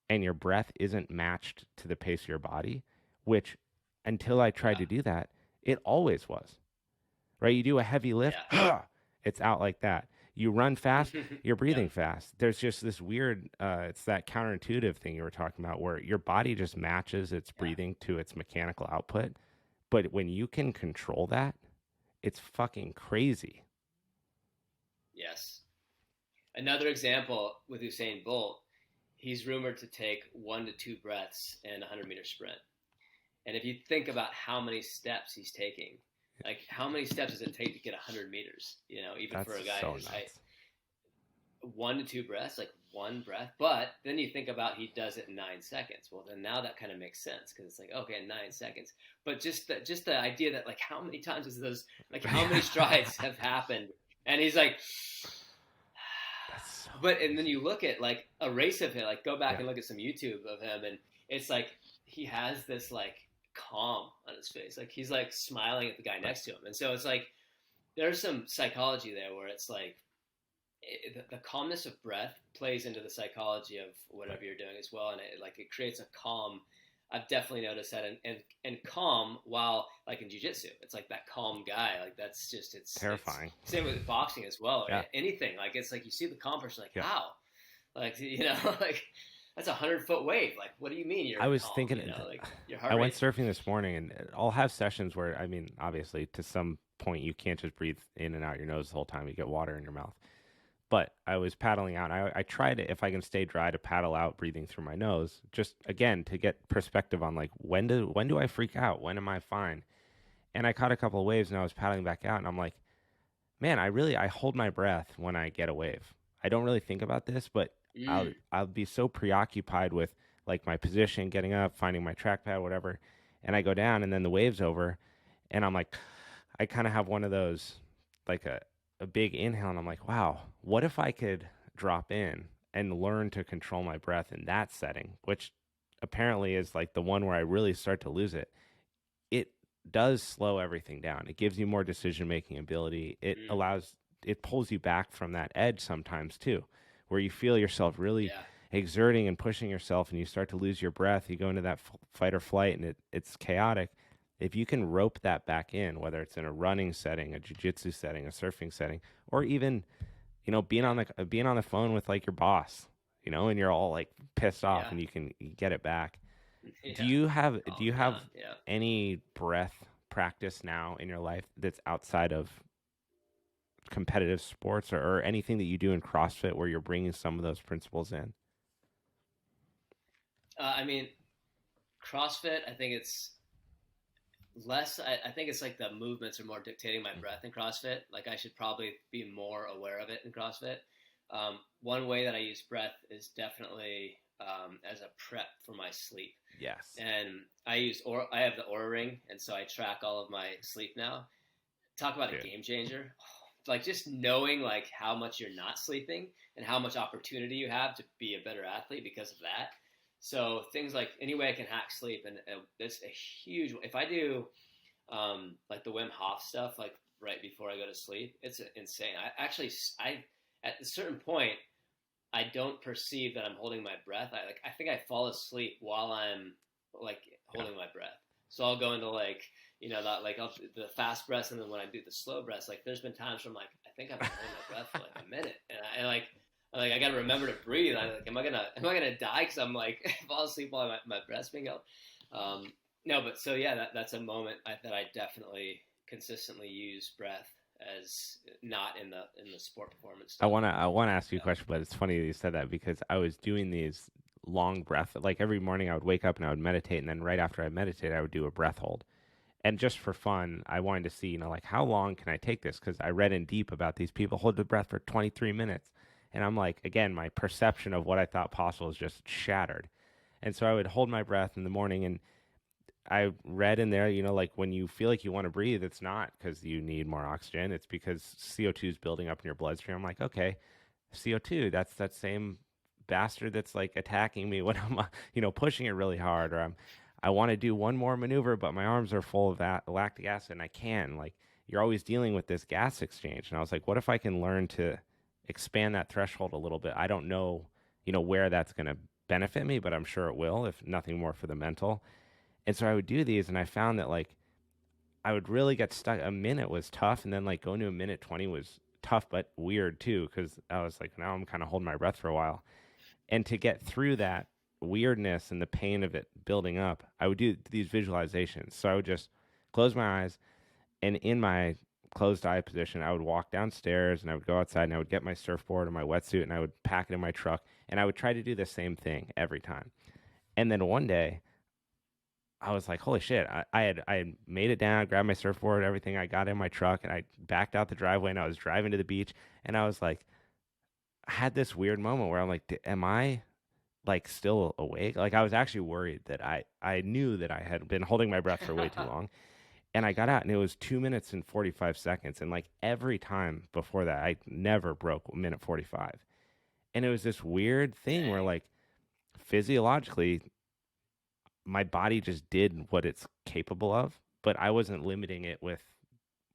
and your breath isn't matched to the pace of your body, which until I tried to do that, it always was, right? You do a heavy lift, it's out like that. You run fast, you're breathing fast. There's just this weird, it's that counterintuitive thing you were talking about, where your body just matches its breathing to its mechanical output. But when you can control that, it's fucking crazy. Yes. Another example with Usain Bolt, he's rumored to take 1 to 2 breaths in a 100-meter sprint. And if you think about how many steps he's taking, like how many steps does it take to get 100 meters? You know, even for a guy who's height, 1 to 2 breaths, like one breath. But then you think about he does it in 9 seconds. Well, then now that kind of makes sense, because it's like, okay, 9 seconds. But just the idea that, like, how many times is those, like, how many strides have happened? And he's like, but, and then you look at like a race of him, like go back and look at some YouTube of him, and it's like he has this like calm on his face, like he's like smiling at the guy next to him. And so it's like there's some psychology there where it's like the calmness of breath plays into the psychology of whatever you're doing as well, and it creates a calm. I've definitely noticed that, and calm, while like in jiu-jitsu, it's like that calm guy, like that's just, it's terrifying. It's, same with boxing as well. Anything, like it's like you see the calm person, like how, like, you know, like that's 100-foot wave. Like, what do you mean? I was calm, thinking, you know, like your heart I rate. went surfing this morning, and I'll have sessions where, I mean, obviously to some point you can't just breathe in and out your nose the whole time. You get water in your mouth. But I was paddling out. I tried it, if I can stay dry, to paddle out breathing through my nose, just again to get perspective on like when do I freak out? When am I fine? And I caught a couple of waves, and I was paddling back out, and I'm like, man, I hold my breath when I get a wave. I don't really think about this, but I'll be so preoccupied with like my position, getting up, finding my track pad, whatever, and I go down, and then the wave's over, and I'm like, I kind of have one of those, like a big inhale, and I'm like, wow, what if I could drop in and learn to control my breath in that setting, which apparently is like the one where I really start to lose it. It does slow everything down. It gives you more decision-making ability. It pulls you back from that edge sometimes too, where you feel yourself really exerting and pushing yourself, and you start to lose your breath. You go into that fight or flight, and it's chaotic. If you can rope that back in, whether it's in a running setting, a jiu-jitsu setting, a surfing setting, or even, you know, being on the phone with like your boss, you know, and you're all like pissed off, and you get it back. Do you have any breath practice now in your life that's outside of competitive sports, or anything that you do in CrossFit where you're bringing some of those principles in? I mean, CrossFit, I think it's less. I think it's like the movements are more dictating my breath in CrossFit. Like I should probably be more aware of it in CrossFit. One way that I use breath is definitely as a prep for my sleep. Yes. And I have the Oura Ring, and so I track all of my sleep now. Talk about a game changer. Like just knowing like how much you're not sleeping and how much opportunity you have to be a better athlete because of that. So things like any way I can hack sleep, and it's a huge. If I do like the Wim Hof stuff, like right before I go to sleep. It's insane. I at a certain point, I don't perceive that I'm holding my breath. I think I fall asleep while I'm like holding my breath. So I'll go into like, that like the fast breaths, and then when I do the slow breaths, like there's been times where I'm like, I think I've been holding my breath for like a minute, and I got to remember to breathe. Am I gonna die because I'm like fall asleep while my breath's being held? No, but so yeah, that's a moment that I definitely consistently use breath as not in the sport performance stuff. I wanna ask you a question, but it's funny that you said that because I was doing these long breath. Like every morning, I would wake up and I would meditate, and then right after I meditate, I would do a breath hold. And just for fun, I wanted to see, like how long can I take this? Because I read in deep about these people hold the breath for 23 minutes, and I'm like, again, my perception of what I thought possible is just shattered. And so I would hold my breath in the morning, and I read in there, like when you feel like you want to breathe, it's not because you need more oxygen. It's because CO2 is building up in your bloodstream. I'm like, okay, CO2, that's that same bastard that's like attacking me when I'm, pushing it really hard, or I want to do one more maneuver, but my arms are full of that lactic acid and I can. Like, you're always dealing with this gas exchange. And I was like, what if I can learn to expand that threshold a little bit? I don't know, where that's going to benefit me, but I'm sure it will, if nothing more for the mental. And so I would do these, and I found that like I would really get stuck. A minute was tough, and then like going to a minute 20 was tough, but weird too, because I was like, now I'm kind of holding my breath for a while. And to get through that weirdness and the pain of it building up, I would do these visualizations. So I would just close my eyes, and in my closed eye position, I would walk downstairs and I would go outside and I would get my surfboard and my wetsuit and I would pack it in my truck, and I would try to do the same thing every time. And then one day, I was like, holy shit, I had made it down, grabbed my surfboard, everything. I got in my truck and I backed out the driveway and I was driving to the beach, and I was like, I had this weird moment where I'm like, am I like still awake? Like I was actually worried that I knew that I had been holding my breath for way too long. And I got out and it was 2 minutes and 45 seconds. And like every time before that, I never broke minute 45. And it was this weird thing where like physiologically, my body just did what it's capable of, but I wasn't limiting it with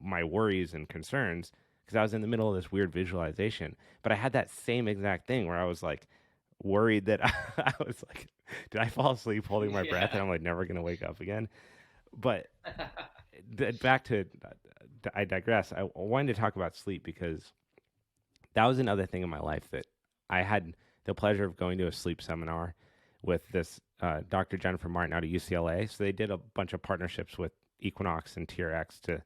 my worries and concerns because I was in the middle of this weird visualization. But I had that same exact thing where I was like worried that I was like, did I fall asleep holding my breath and I'm like never going to wake up again? But back to, I digress. I wanted to talk about sleep because that was another thing in my life that I had the pleasure of going to a sleep seminar with this Dr. Jennifer Martin out of UCLA. So they did a bunch of partnerships with Equinox and TRX to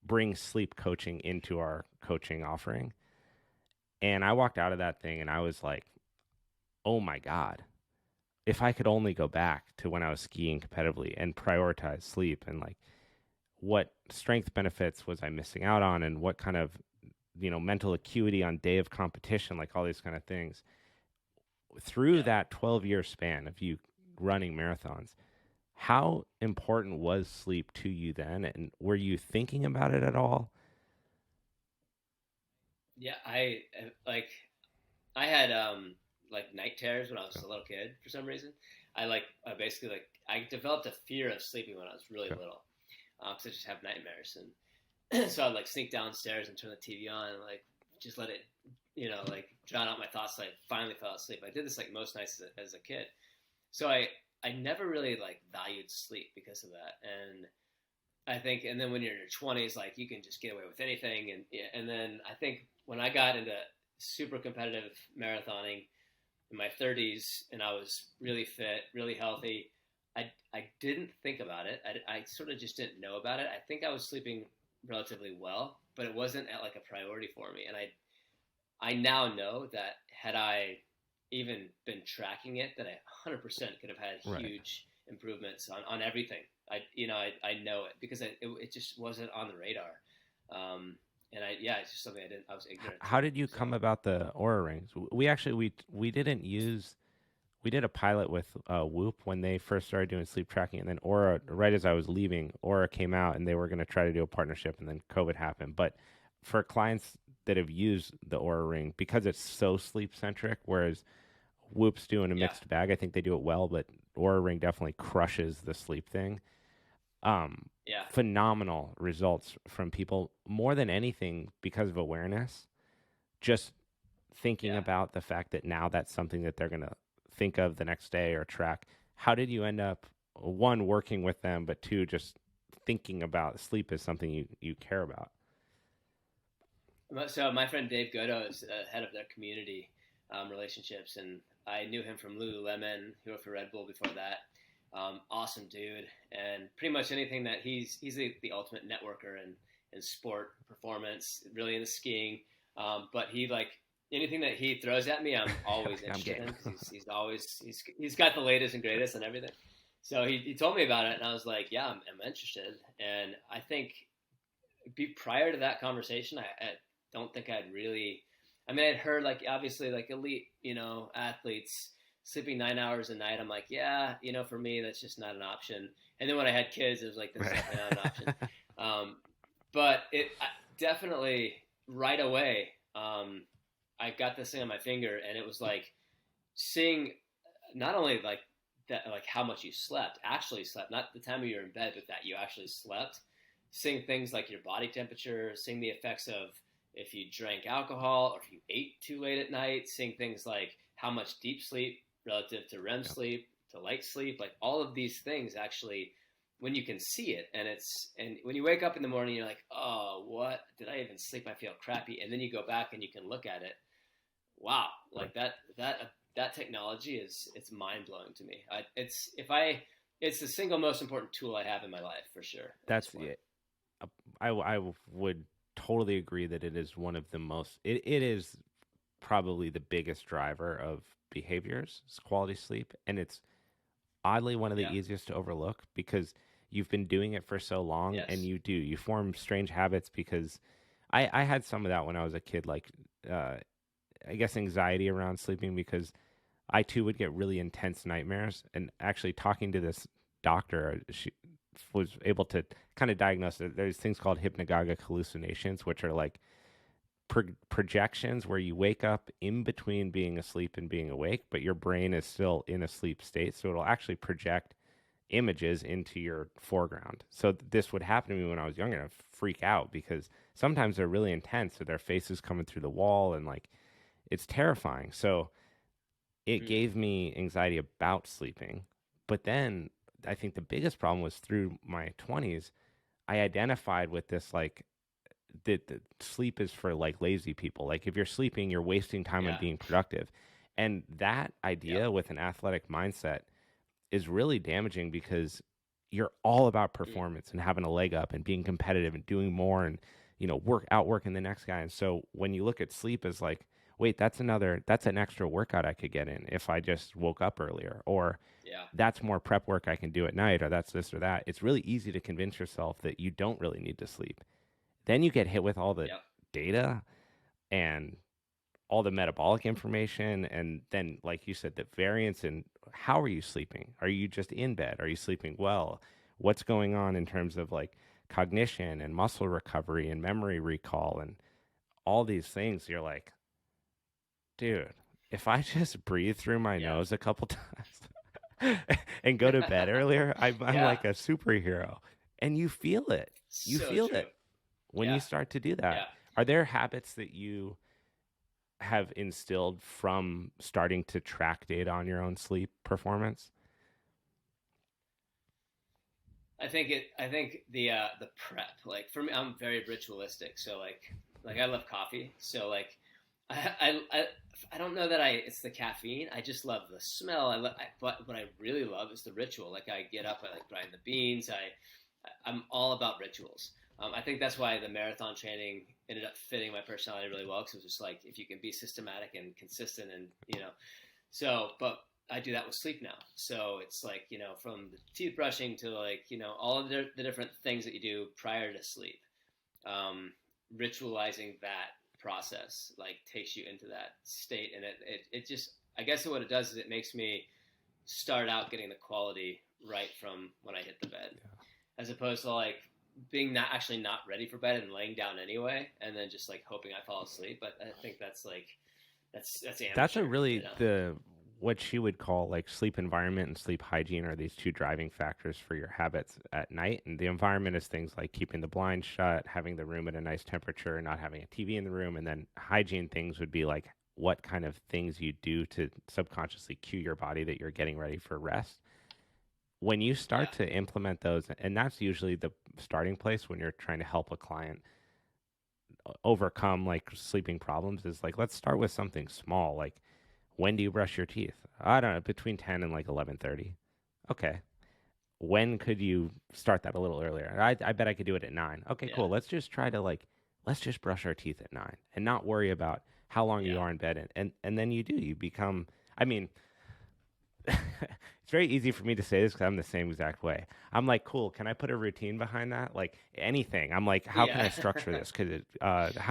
bring sleep coaching into our coaching offering. And I walked out of that thing and I was like, oh my God, if I could only go back to when I was skiing competitively and prioritize sleep, and like what strength benefits was I missing out on, and what kind of, mental acuity on day of competition, like all these kind of things. Through that 12-year span of you running marathons, how important was sleep to you then? And were you thinking about it at all? Yeah, I had like night terrors when I was a little kid for some reason. I developed a fear of sleeping when I was really little, because I just have nightmares, and so I'd like sneak downstairs and turn the TV on and like just let it, like drown out my thoughts. So I finally fell asleep. I did this like most nights as a kid, so I never really like valued sleep because of that. And I think, and then when you're in your 20s, like you can just get away with anything, and then I think when I got into super competitive marathoning in my 30s, and I was really fit, really healthy, I didn't think about it. I sort of just didn't know about it. I think I was sleeping relatively well, but it wasn't at like a priority for me. And I now know that had I even been tracking it, that I 100% could have had huge improvements on everything. I know it because it just wasn't on the radar. It's just something I was ignorant to. How did you come about the Aura rings? We actually, we didn't use, we did a pilot with Whoop when they first started doing sleep tracking, and then Aura, right as I was leaving, Aura came out and they were going to try to do a partnership, and then COVID happened. But for clients that have used the Aura ring, because it's so sleep centric, whereas Whoop's doing a mixed bag, I think they do it well, but Aura ring definitely crushes the sleep thing. Yeah. Phenomenal results from people more than anything because of awareness. Just thinking Yeah. about the fact that now that's something that they're going to think of the next day or track. How did you end up, one, working with them, but two, just thinking about sleep as something you care about? So my friend Dave Godo is head of their community relationships, and I knew him from Lululemon. He worked for Red Bull before that. Awesome dude, and pretty much anything that he's the ultimate networker in sport performance, really into skiing. But he like anything that he throws at me, I'm always interested in because he's got the latest and greatest and everything. So he told me about it, and I was like, yeah, I'm interested. And I think prior to that conversation, I don't think I'd really. I mean, I'd heard like obviously like elite, athletes sleeping 9 hours a night. I'm like, yeah, for me that's just not an option. And then when I had kids, it was like, this is definitely not an option. But it definitely right away, I got this thing on my finger, and it was like seeing not only like that, like how much you actually slept, not the time you were in bed, but that you actually slept. Seeing things like your body temperature, seeing the effects of if you drank alcohol or if you ate too late at night, seeing things like how much deep sleep relative to REM sleep, to light sleep, like all of these things actually, when you can see it, and when you wake up in the morning, you're like, oh, what? Did I even sleep? I feel crappy. And then you go back and you can look at it. Wow. Like that technology it's mind blowing to me. It's the single most important tool I have in my life for sure. That's it. I would totally agree that it is one of the most, it is probably the biggest driver of behaviors, is quality sleep. And it's oddly one of the easiest to overlook because you've been doing it for so long. Yes. And you form strange habits because I had some of that when I was a kid, like, I guess anxiety around sleeping because I too would get really intense nightmares. And actually talking to this doctor, she was able to kind of diagnose that there's things called hypnagogic hallucinations, which are like projections where you wake up in between being asleep and being awake, but your brain is still in a sleep state. So it'll actually project images into your foreground. So this would happen to me when I was younger. I'd freak out because sometimes they're really intense. So their face is coming through the wall and like, it's terrifying. So it gave me anxiety about sleeping. But then I think the biggest problem was through my 20s, I identified with this, like, that sleep is for like lazy people. Like if you're sleeping, you're wasting time on being productive. And that idea with an athletic mindset is really damaging because you're all about performance and having a leg up and being competitive and doing more and, outworking the next guy. And so when you look at sleep as like, wait, that's an extra workout I could get in if I just woke up earlier, or that's more prep work I can do at night, or that's this or that. It's really easy to convince yourself that you don't really need to sleep. Then you get hit with all the data and all the metabolic information. And then, like you said, the variance in how are you sleeping? Are you just in bed? Are you sleeping well? What's going on in terms of like cognition and muscle recovery and memory recall and all these things? You're like, dude, if I just breathe through my nose a couple times and go to bed earlier, I'm like a superhero. And you feel it. You feel it when you start to do that. Are there habits that you have instilled from starting to track data on your own sleep performance? I think the prep, like for me, I'm very ritualistic. So like I love coffee. So like I don't know that it's the caffeine. I just love the smell. But what I really love is the ritual. Like I get up, I like grind the beans. I'm all about rituals. I think that's why the marathon training ended up fitting my personality really well, because it was just like, if you can be systematic and consistent and, but I do that with sleep now. So it's like, from the teeth brushing to like, all of the different things that you do prior to sleep, ritualizing that process, like takes you into that state. And it just, I guess what it does is it makes me start out getting the quality right from when I hit the bed, as opposed to like being not ready for bed and laying down anyway, and then just like hoping I fall asleep. But I think that's like, that's amateur, that's a really, the what she would call like sleep environment and sleep hygiene are these two driving factors for your habits at night. And the environment is things like keeping the blinds shut, having the room at a nice temperature, not having a TV in the room. And then hygiene things would be like what kind of things you do to subconsciously cue your body that you're getting ready for rest. When you start to implement those, and that's usually the starting place when you're trying to help a client overcome like sleeping problems, is like, let's start with something small. Like, when do you brush your teeth? I don't know, between 10 and like 11:30. Okay. When could you start that a little earlier? I bet I could do it at 9. Okay, cool. Let's just try to like, let's just brush our teeth at 9 and not worry about how long you are in bed. And then you become, I mean, it's very easy for me to say this because I'm the same exact way. I'm like, cool, can I put a routine behind that? Like anything. I'm like, how can I structure this?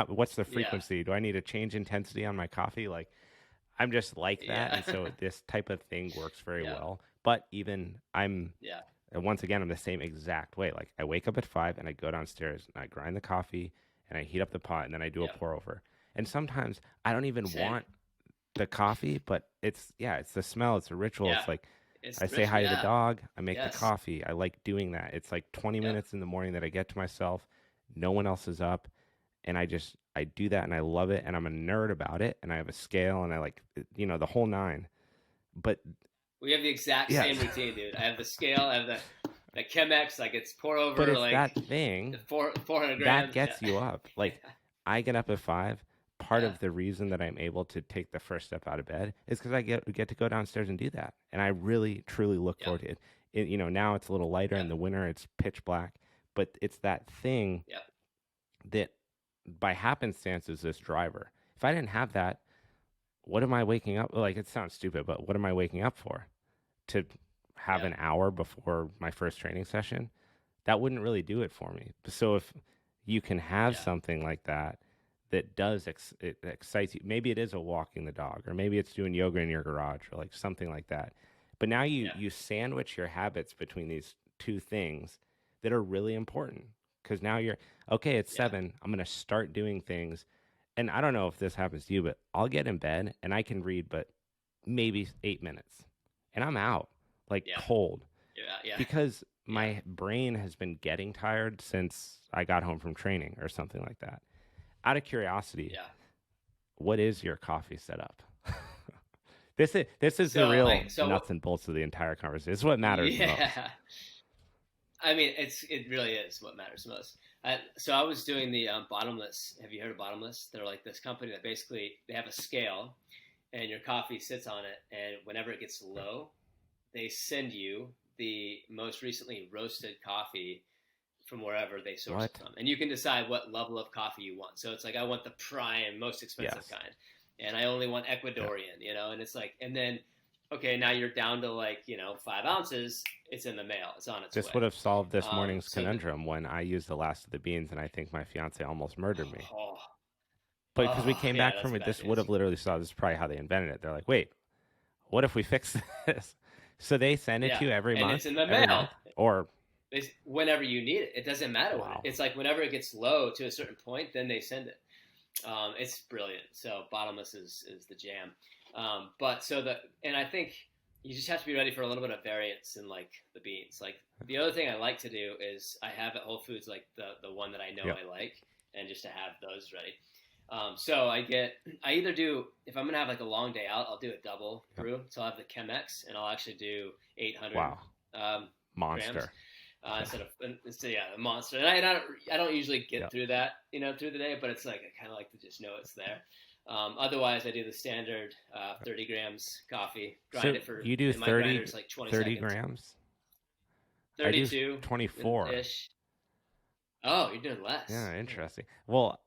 What's the frequency? Do I need to change intensity on my coffee? Like, I'm just like that. And so this type of thing works very well. But even once again, I'm the same exact way. Like, I wake up at 5 and I go downstairs and I grind the coffee and I heat up the pot and then I do a pour over. And sometimes I don't even want the coffee, but it's the smell. It's a ritual. It's like, I say hi to the dog. I make the coffee. I like doing that. It's like 20 minutes in the morning that I get to myself. No one else is up. And I do that and I love it. And I'm a nerd about it. And I have a scale and I like, the whole 9. But we have the exact same routine, dude. I have the scale. I have the Chemex. Like, it's pour over. But it's like that thing 400 grams. That gets you up. Like, I get up at 5. Part of the reason that I'm able to take the first step out of bed is because I get to go downstairs and do that. And I really, truly look forward to it. Now it's a little lighter in the winter. It's pitch black. But it's that thing that by happenstance is this driver. If I didn't have that, what am I waking up? Like, it sounds stupid, but what am I waking up for? To have an hour before my first training session? That wouldn't really do it for me. So if you can have something like that does it excites you. Maybe it is a walking the dog, or maybe it's doing yoga in your garage, or like something like that. But now you sandwich your habits between these two things that are really important, because now you're okay. It's 7. I'm gonna start doing things, and I don't know if this happens to you, but I'll get in bed and I can read, but maybe 8 minutes, and I'm out like cold, because my brain has been getting tired since I got home from training or something like that. Out of curiosity, what is your coffee setup? This is the real nuts and bolts of the entire conversation. It's what matters most. I mean, it really is what matters most. So I was doing the Bottomless. Have you heard of Bottomless? They're like this company that basically they have a scale, and your coffee sits on it, and whenever it gets low, they send you the most recently roasted coffee from wherever they source it from. And you can decide what level of coffee you want. So it's like, I want the prime, most expensive kind. And I only want Ecuadorian, and it's like, and then, okay, now you're down to like, 5 ounces. It's in the mail. It's on its way. This would have solved this morning's conundrum when I used the last of the beans, and I think my fiance almost murdered me. But because we came back from it, this would have literally solved. This is probably how they invented it. They're like, wait, what if we fix this? So they send it to you every month. And it's in the mail. Or whenever you need it. It doesn't matter. It's like whenever it gets low to a certain point, then they send it. It's brilliant. So Bottomless is the jam. And I think you just have to be ready for a little bit of variance in like the beans. Like, the other thing I like to do is I have at Whole Foods like the one that I know I like, and just to have those ready. So I either do, if I'm going to have like a long day out, I'll do a double brew. So I'll have the Chemex, and I'll actually do 800 monster. grams. Instead of a monster. And I don't usually get through that, through the day, but it's like, I kind of like to just know it's there. Otherwise, I do the standard 30 grams coffee. Grind it for, you do 30, like 20 30 seconds. grams? 32. 24. Ish. Oh, you're doing less. Yeah, interesting. Well,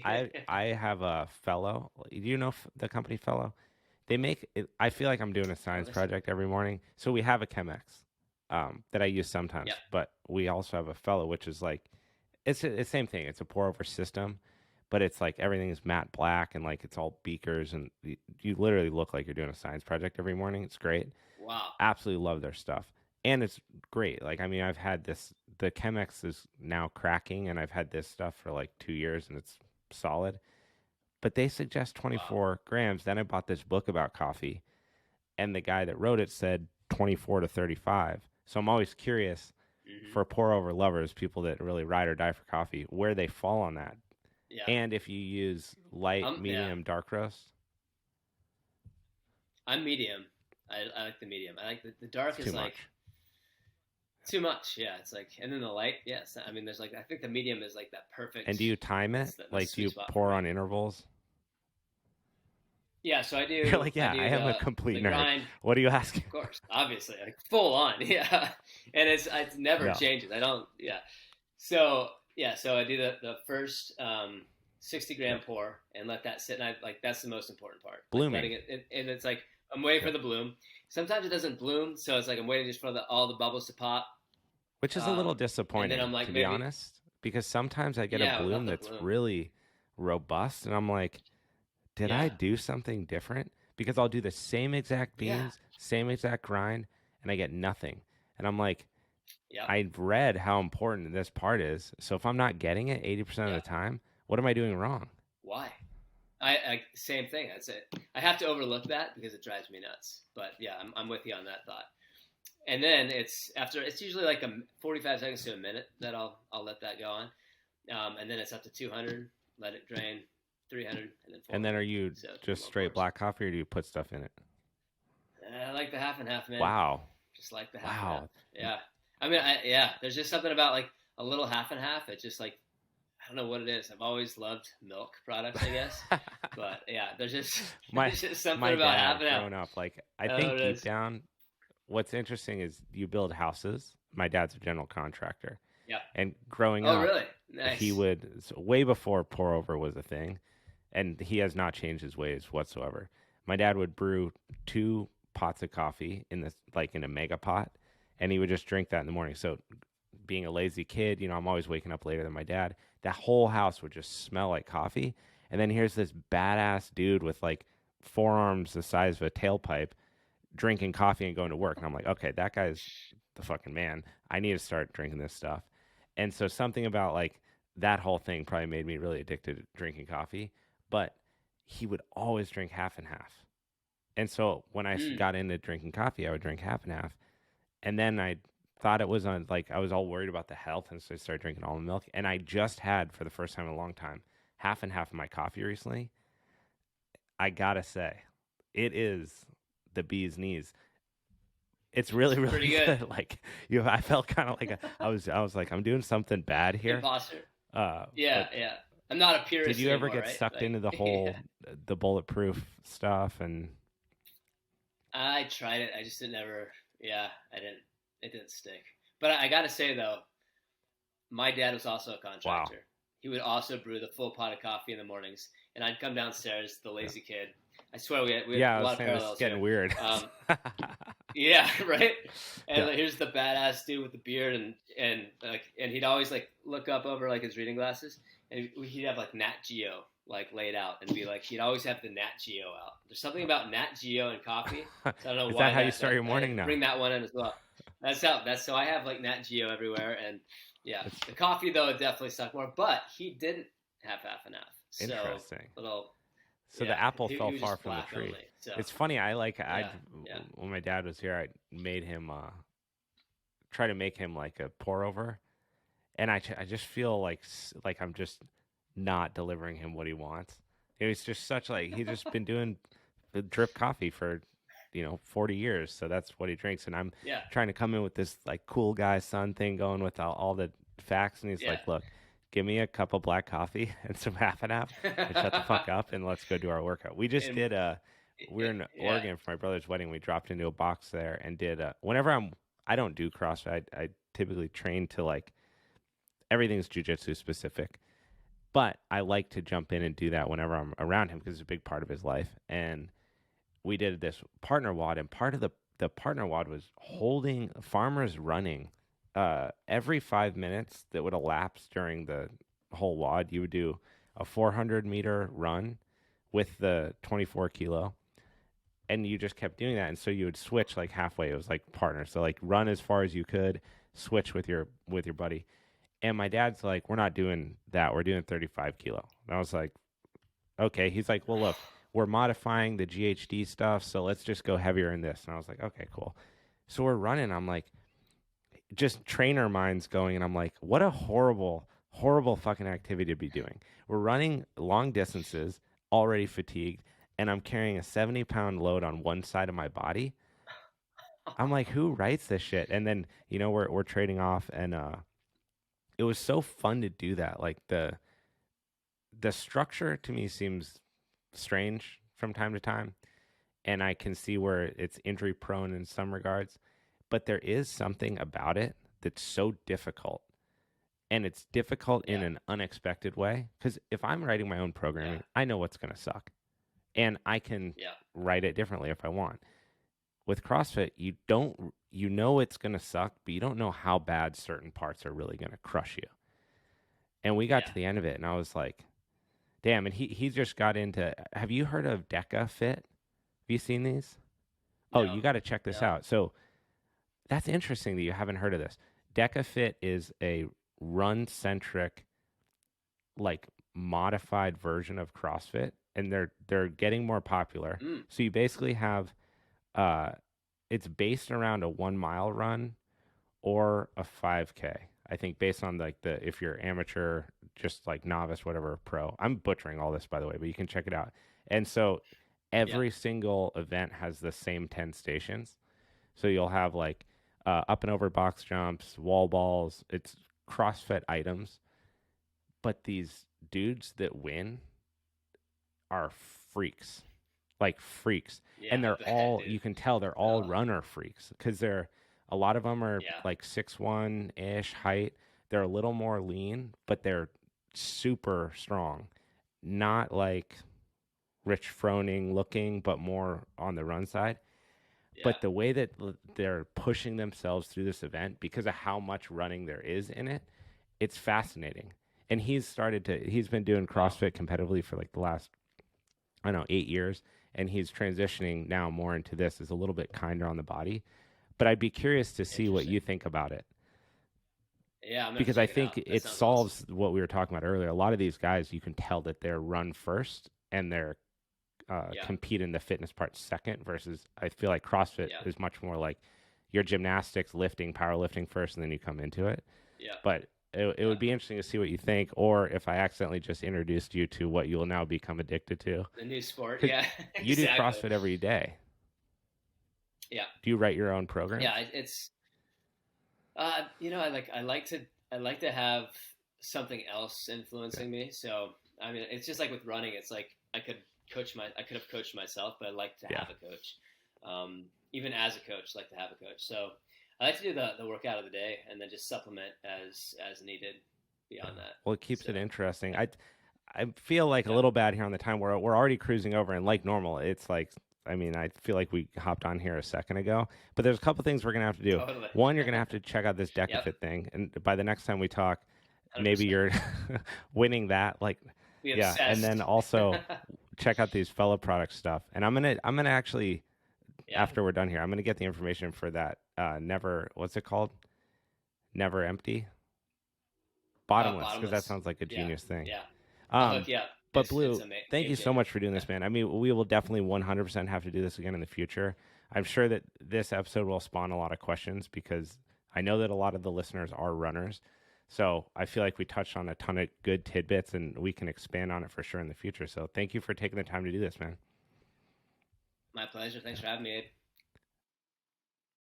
I have a fellow. Do you know the company Fellow? They make it, I feel like I'm doing a science project every morning. So we have a Chemex that I use sometimes, but we also have a Fellow, which is like, it's the same thing. It's a pour over system, but it's like everything is matte black, and like it's all beakers, and you literally look like you're doing a science project every morning. It's great. Wow. Absolutely love their stuff. And it's great. Like, I mean, I've had the Chemex is now cracking, and I've had this stuff for like 2 years, and it's solid. but they suggest 24 grams. Then I bought this book about coffee, and the guy that wrote it said 24 to 35. So I'm always curious for pour over lovers, people that really ride or die for coffee, where they fall on that. Yeah. And if you use light, medium, dark roast. I'm medium. I like the medium. I like the dark is like too much. Yeah, it's like, and then the light. Yes, I mean, there's like, I think the medium is like that perfect. And do you time it? Like, do you pour on intervals? Yeah, so I do. You're like, yeah, I am a complete nerd. Grind. What are you asking? Of course, obviously, like full on. Yeah, and it never changes. I don't. Yeah, so I do the first 60 gram pour and let that sit, and I like that's the most important part. Blooming. Like and it's like I'm waiting for the bloom. Sometimes it doesn't bloom, so it's like I'm waiting just for all the bubbles to pop. Which is a little disappointing, I'm like, to be honest, because sometimes I get a bloom that's really robust, and I'm like, did I do something different? Because I'll do the same exact beans, same exact grind, and I get nothing. And I'm like, I've read how important this part is, so if I'm not getting it 80% of the time, what am I doing wrong? Why? I same thing. That's it. I have to overlook that because it drives me nuts. But yeah, I'm with you on that thought. And then it's usually like 45 seconds to a minute that I'll let that go on. And then it's up to 200, let it drain, 300, and then 400. And then are you just straight black coffee, or do you put stuff in it? I like the half and half, man. Wow. Just like the half and half. Yeah. I mean, there's just something about like a little half and half. It's just like, I don't know what it is. I've always loved milk products, I guess. But yeah, there's just something about half and half. Growing up, like I think deep down, what's interesting is you build houses. My dad's a general contractor. Yeah. And growing up, really? Nice. He would way before pour over was a thing, and he has not changed his ways whatsoever. My dad would brew 2 pots of coffee in a mega pot, and he would just drink that in the morning. So, being a lazy kid, I'm always waking up later than my dad. That whole house would just smell like coffee. And then here's this badass dude with like forearms the size of a tailpipe drinking coffee and going to work. And I'm like, okay, that guy's the fucking man. I need to start drinking this stuff. And so something about like that whole thing probably made me really addicted to drinking coffee. But he would always drink half and half. And so when I got into drinking coffee, I would drink half and half. And then I thought it was on, like, I was all worried about the health, and so I started drinking almond milk. And I just had, for the first time in a long time, half and half of my coffee recently. I gotta say, it is the bee's knees. It's really, really pretty good. Like, I felt kind of like I was like, I'm doing something bad here. Imposter. Yeah. I'm not a purist. Did you ever anymore, get sucked into the whole the bulletproof stuff? And I tried it. I just didn't ever. Yeah, I didn't. It didn't stick. But I got to say, though, my dad was also a contractor. Wow. He would also brew the full pot of coffee in the mornings, and I'd come downstairs, the lazy kid. I swear we had a lot of parallels. It's getting weird. Yeah, right. And here's the badass dude with the beard, and he'd always like look up over like his reading glasses, and he'd have like Nat Geo like laid out, and be like, he'd always have the Nat Geo out. There's something about Nat Geo and coffee. So I don't know Is why. that how you start your morning now? Bring that one in as well. So I have like Nat Geo everywhere, and the coffee though it definitely sucked more, but he didn't have half and half. So interesting. So the apple fell far from the tree. Only, so. It's funny. When my dad was here, I made him try to make him like a pour over, and I just feel like I'm just not delivering him what he wants. It's just such like he's just been doing the drip coffee for 40 years, so that's what he drinks, and I'm trying to come in with this like cool guy son thing going with all the facts, and he's like, look, give me a cup of black coffee and some half and half, and shut the fuck up, and let's go do our workout. We just did we're in Oregon for my brother's wedding. We dropped into a box there and did whenever I don't do CrossFit. I typically train to like everything's jiu-jitsu specific, but I like to jump in and do that whenever I'm around him because it's a big part of his life. And we did this partner WOD, and part of the partner WOD was holding farmers running. Every 5 minutes that would elapse during the whole WOD, you would do a 400-meter run with the 24 kilo, and you just kept doing that. And so you would switch like halfway. It was like partner. So like run as far as you could, switch with your buddy. And my dad's like, we're not doing that. We're doing 35 kilo. And I was like, okay. He's like, well, look, we're modifying the GHD stuff, so let's just go heavier in this. And I was like, okay, cool. So we're running. I'm like, just trainer minds going, and I'm like, what a horrible, horrible fucking activity to be doing. We're running long distances, already fatigued, and I'm carrying a 70-pound load on one side of my body. I'm like, who writes this shit? And then, we're trading off, and it was so fun to do that. Like the structure to me seems strange from time to time, and I can see where it's injury prone in some regards, but there is something about it that's so difficult, and it's difficult in an unexpected way. Because if I'm writing my own programming, I know what's going to suck, and I can write it differently if I want. With CrossFit, you know it's going to suck, but you don't know how bad certain parts are really going to crush you. And we got to the end of it, and I was like, damn. And he just got into, have you heard of Deca Fit? Have you seen these? No. Oh, you got to check this out. So that's interesting that you haven't heard of this. Deca Fit is a run-centric, like, modified version of CrossFit, and they're getting more popular. So you basically have, it's based around a 1 mile run or a 5K. I think based on like if you're amateur, just like novice, whatever, pro. I'm butchering all this, by the way, but you can check it out. And so every single event has the same 10 stations. So you'll have like up and over box jumps, wall balls. It's CrossFit items. But these dudes that win are freaks, like freaks. And they're all, you can tell they're all runner freaks, because a lot of them are like 6'1" height. They're a little more lean, but they're super strong. Not like Rich Froning looking, but more on the run side. But the way that they're pushing themselves through this event, because of how much running there is in it, it's fascinating. And he's been doing CrossFit competitively for like the last, 8 years. And he's transitioning now more into this, is a little bit kinder on the body. But I'd be curious to see what you think about it. Yeah, because I think it solves awesome. What we were talking about earlier. A lot of these guys, you can tell that they're run first and they're compete in the fitness part second, versus I feel like CrossFit is much more like your gymnastics, lifting, powerlifting first, and then you come into it. Yeah. But it would be interesting to see what you think, or if I accidentally just introduced you to what you will now become addicted to. The new sport, yeah. You do CrossFit every day. Yeah. Do you write your own program? Yeah, it's I like to have something else influencing me. So I mean, it's just like with running. It's like I could have coached myself, but I like to have a coach. Even as a coach, I like to have a coach. So I like to do the workout of the day and then just supplement as needed beyond that. Well, it keeps it interesting. I feel like a little bad here on the time. We're already cruising over, and like normal, it's like, I mean, I feel like we hopped on here a second ago, but there's a couple things we're going to have to do. Totally. One, you're going to have to check out this DecaFit thing. And by the next time we talk, 100%. Maybe you're winning that. Like, yeah. And then also check out these fellow product stuff. And I'm going to actually, after we're done here, I'm going to get the information for that. What's it called? Never Empty? Bottomless. Because that sounds like a genius thing. Yeah. But Blue, thank you so much for doing this, man. I mean, we will definitely 100% have to do this again in the future. I'm sure that this episode will spawn a lot of questions, because I know that a lot of the listeners are runners. So I feel like we touched on a ton of good tidbits, and we can expand on it for sure in the future. So thank you for taking the time to do this, man. My pleasure. Thanks for having me, Abe.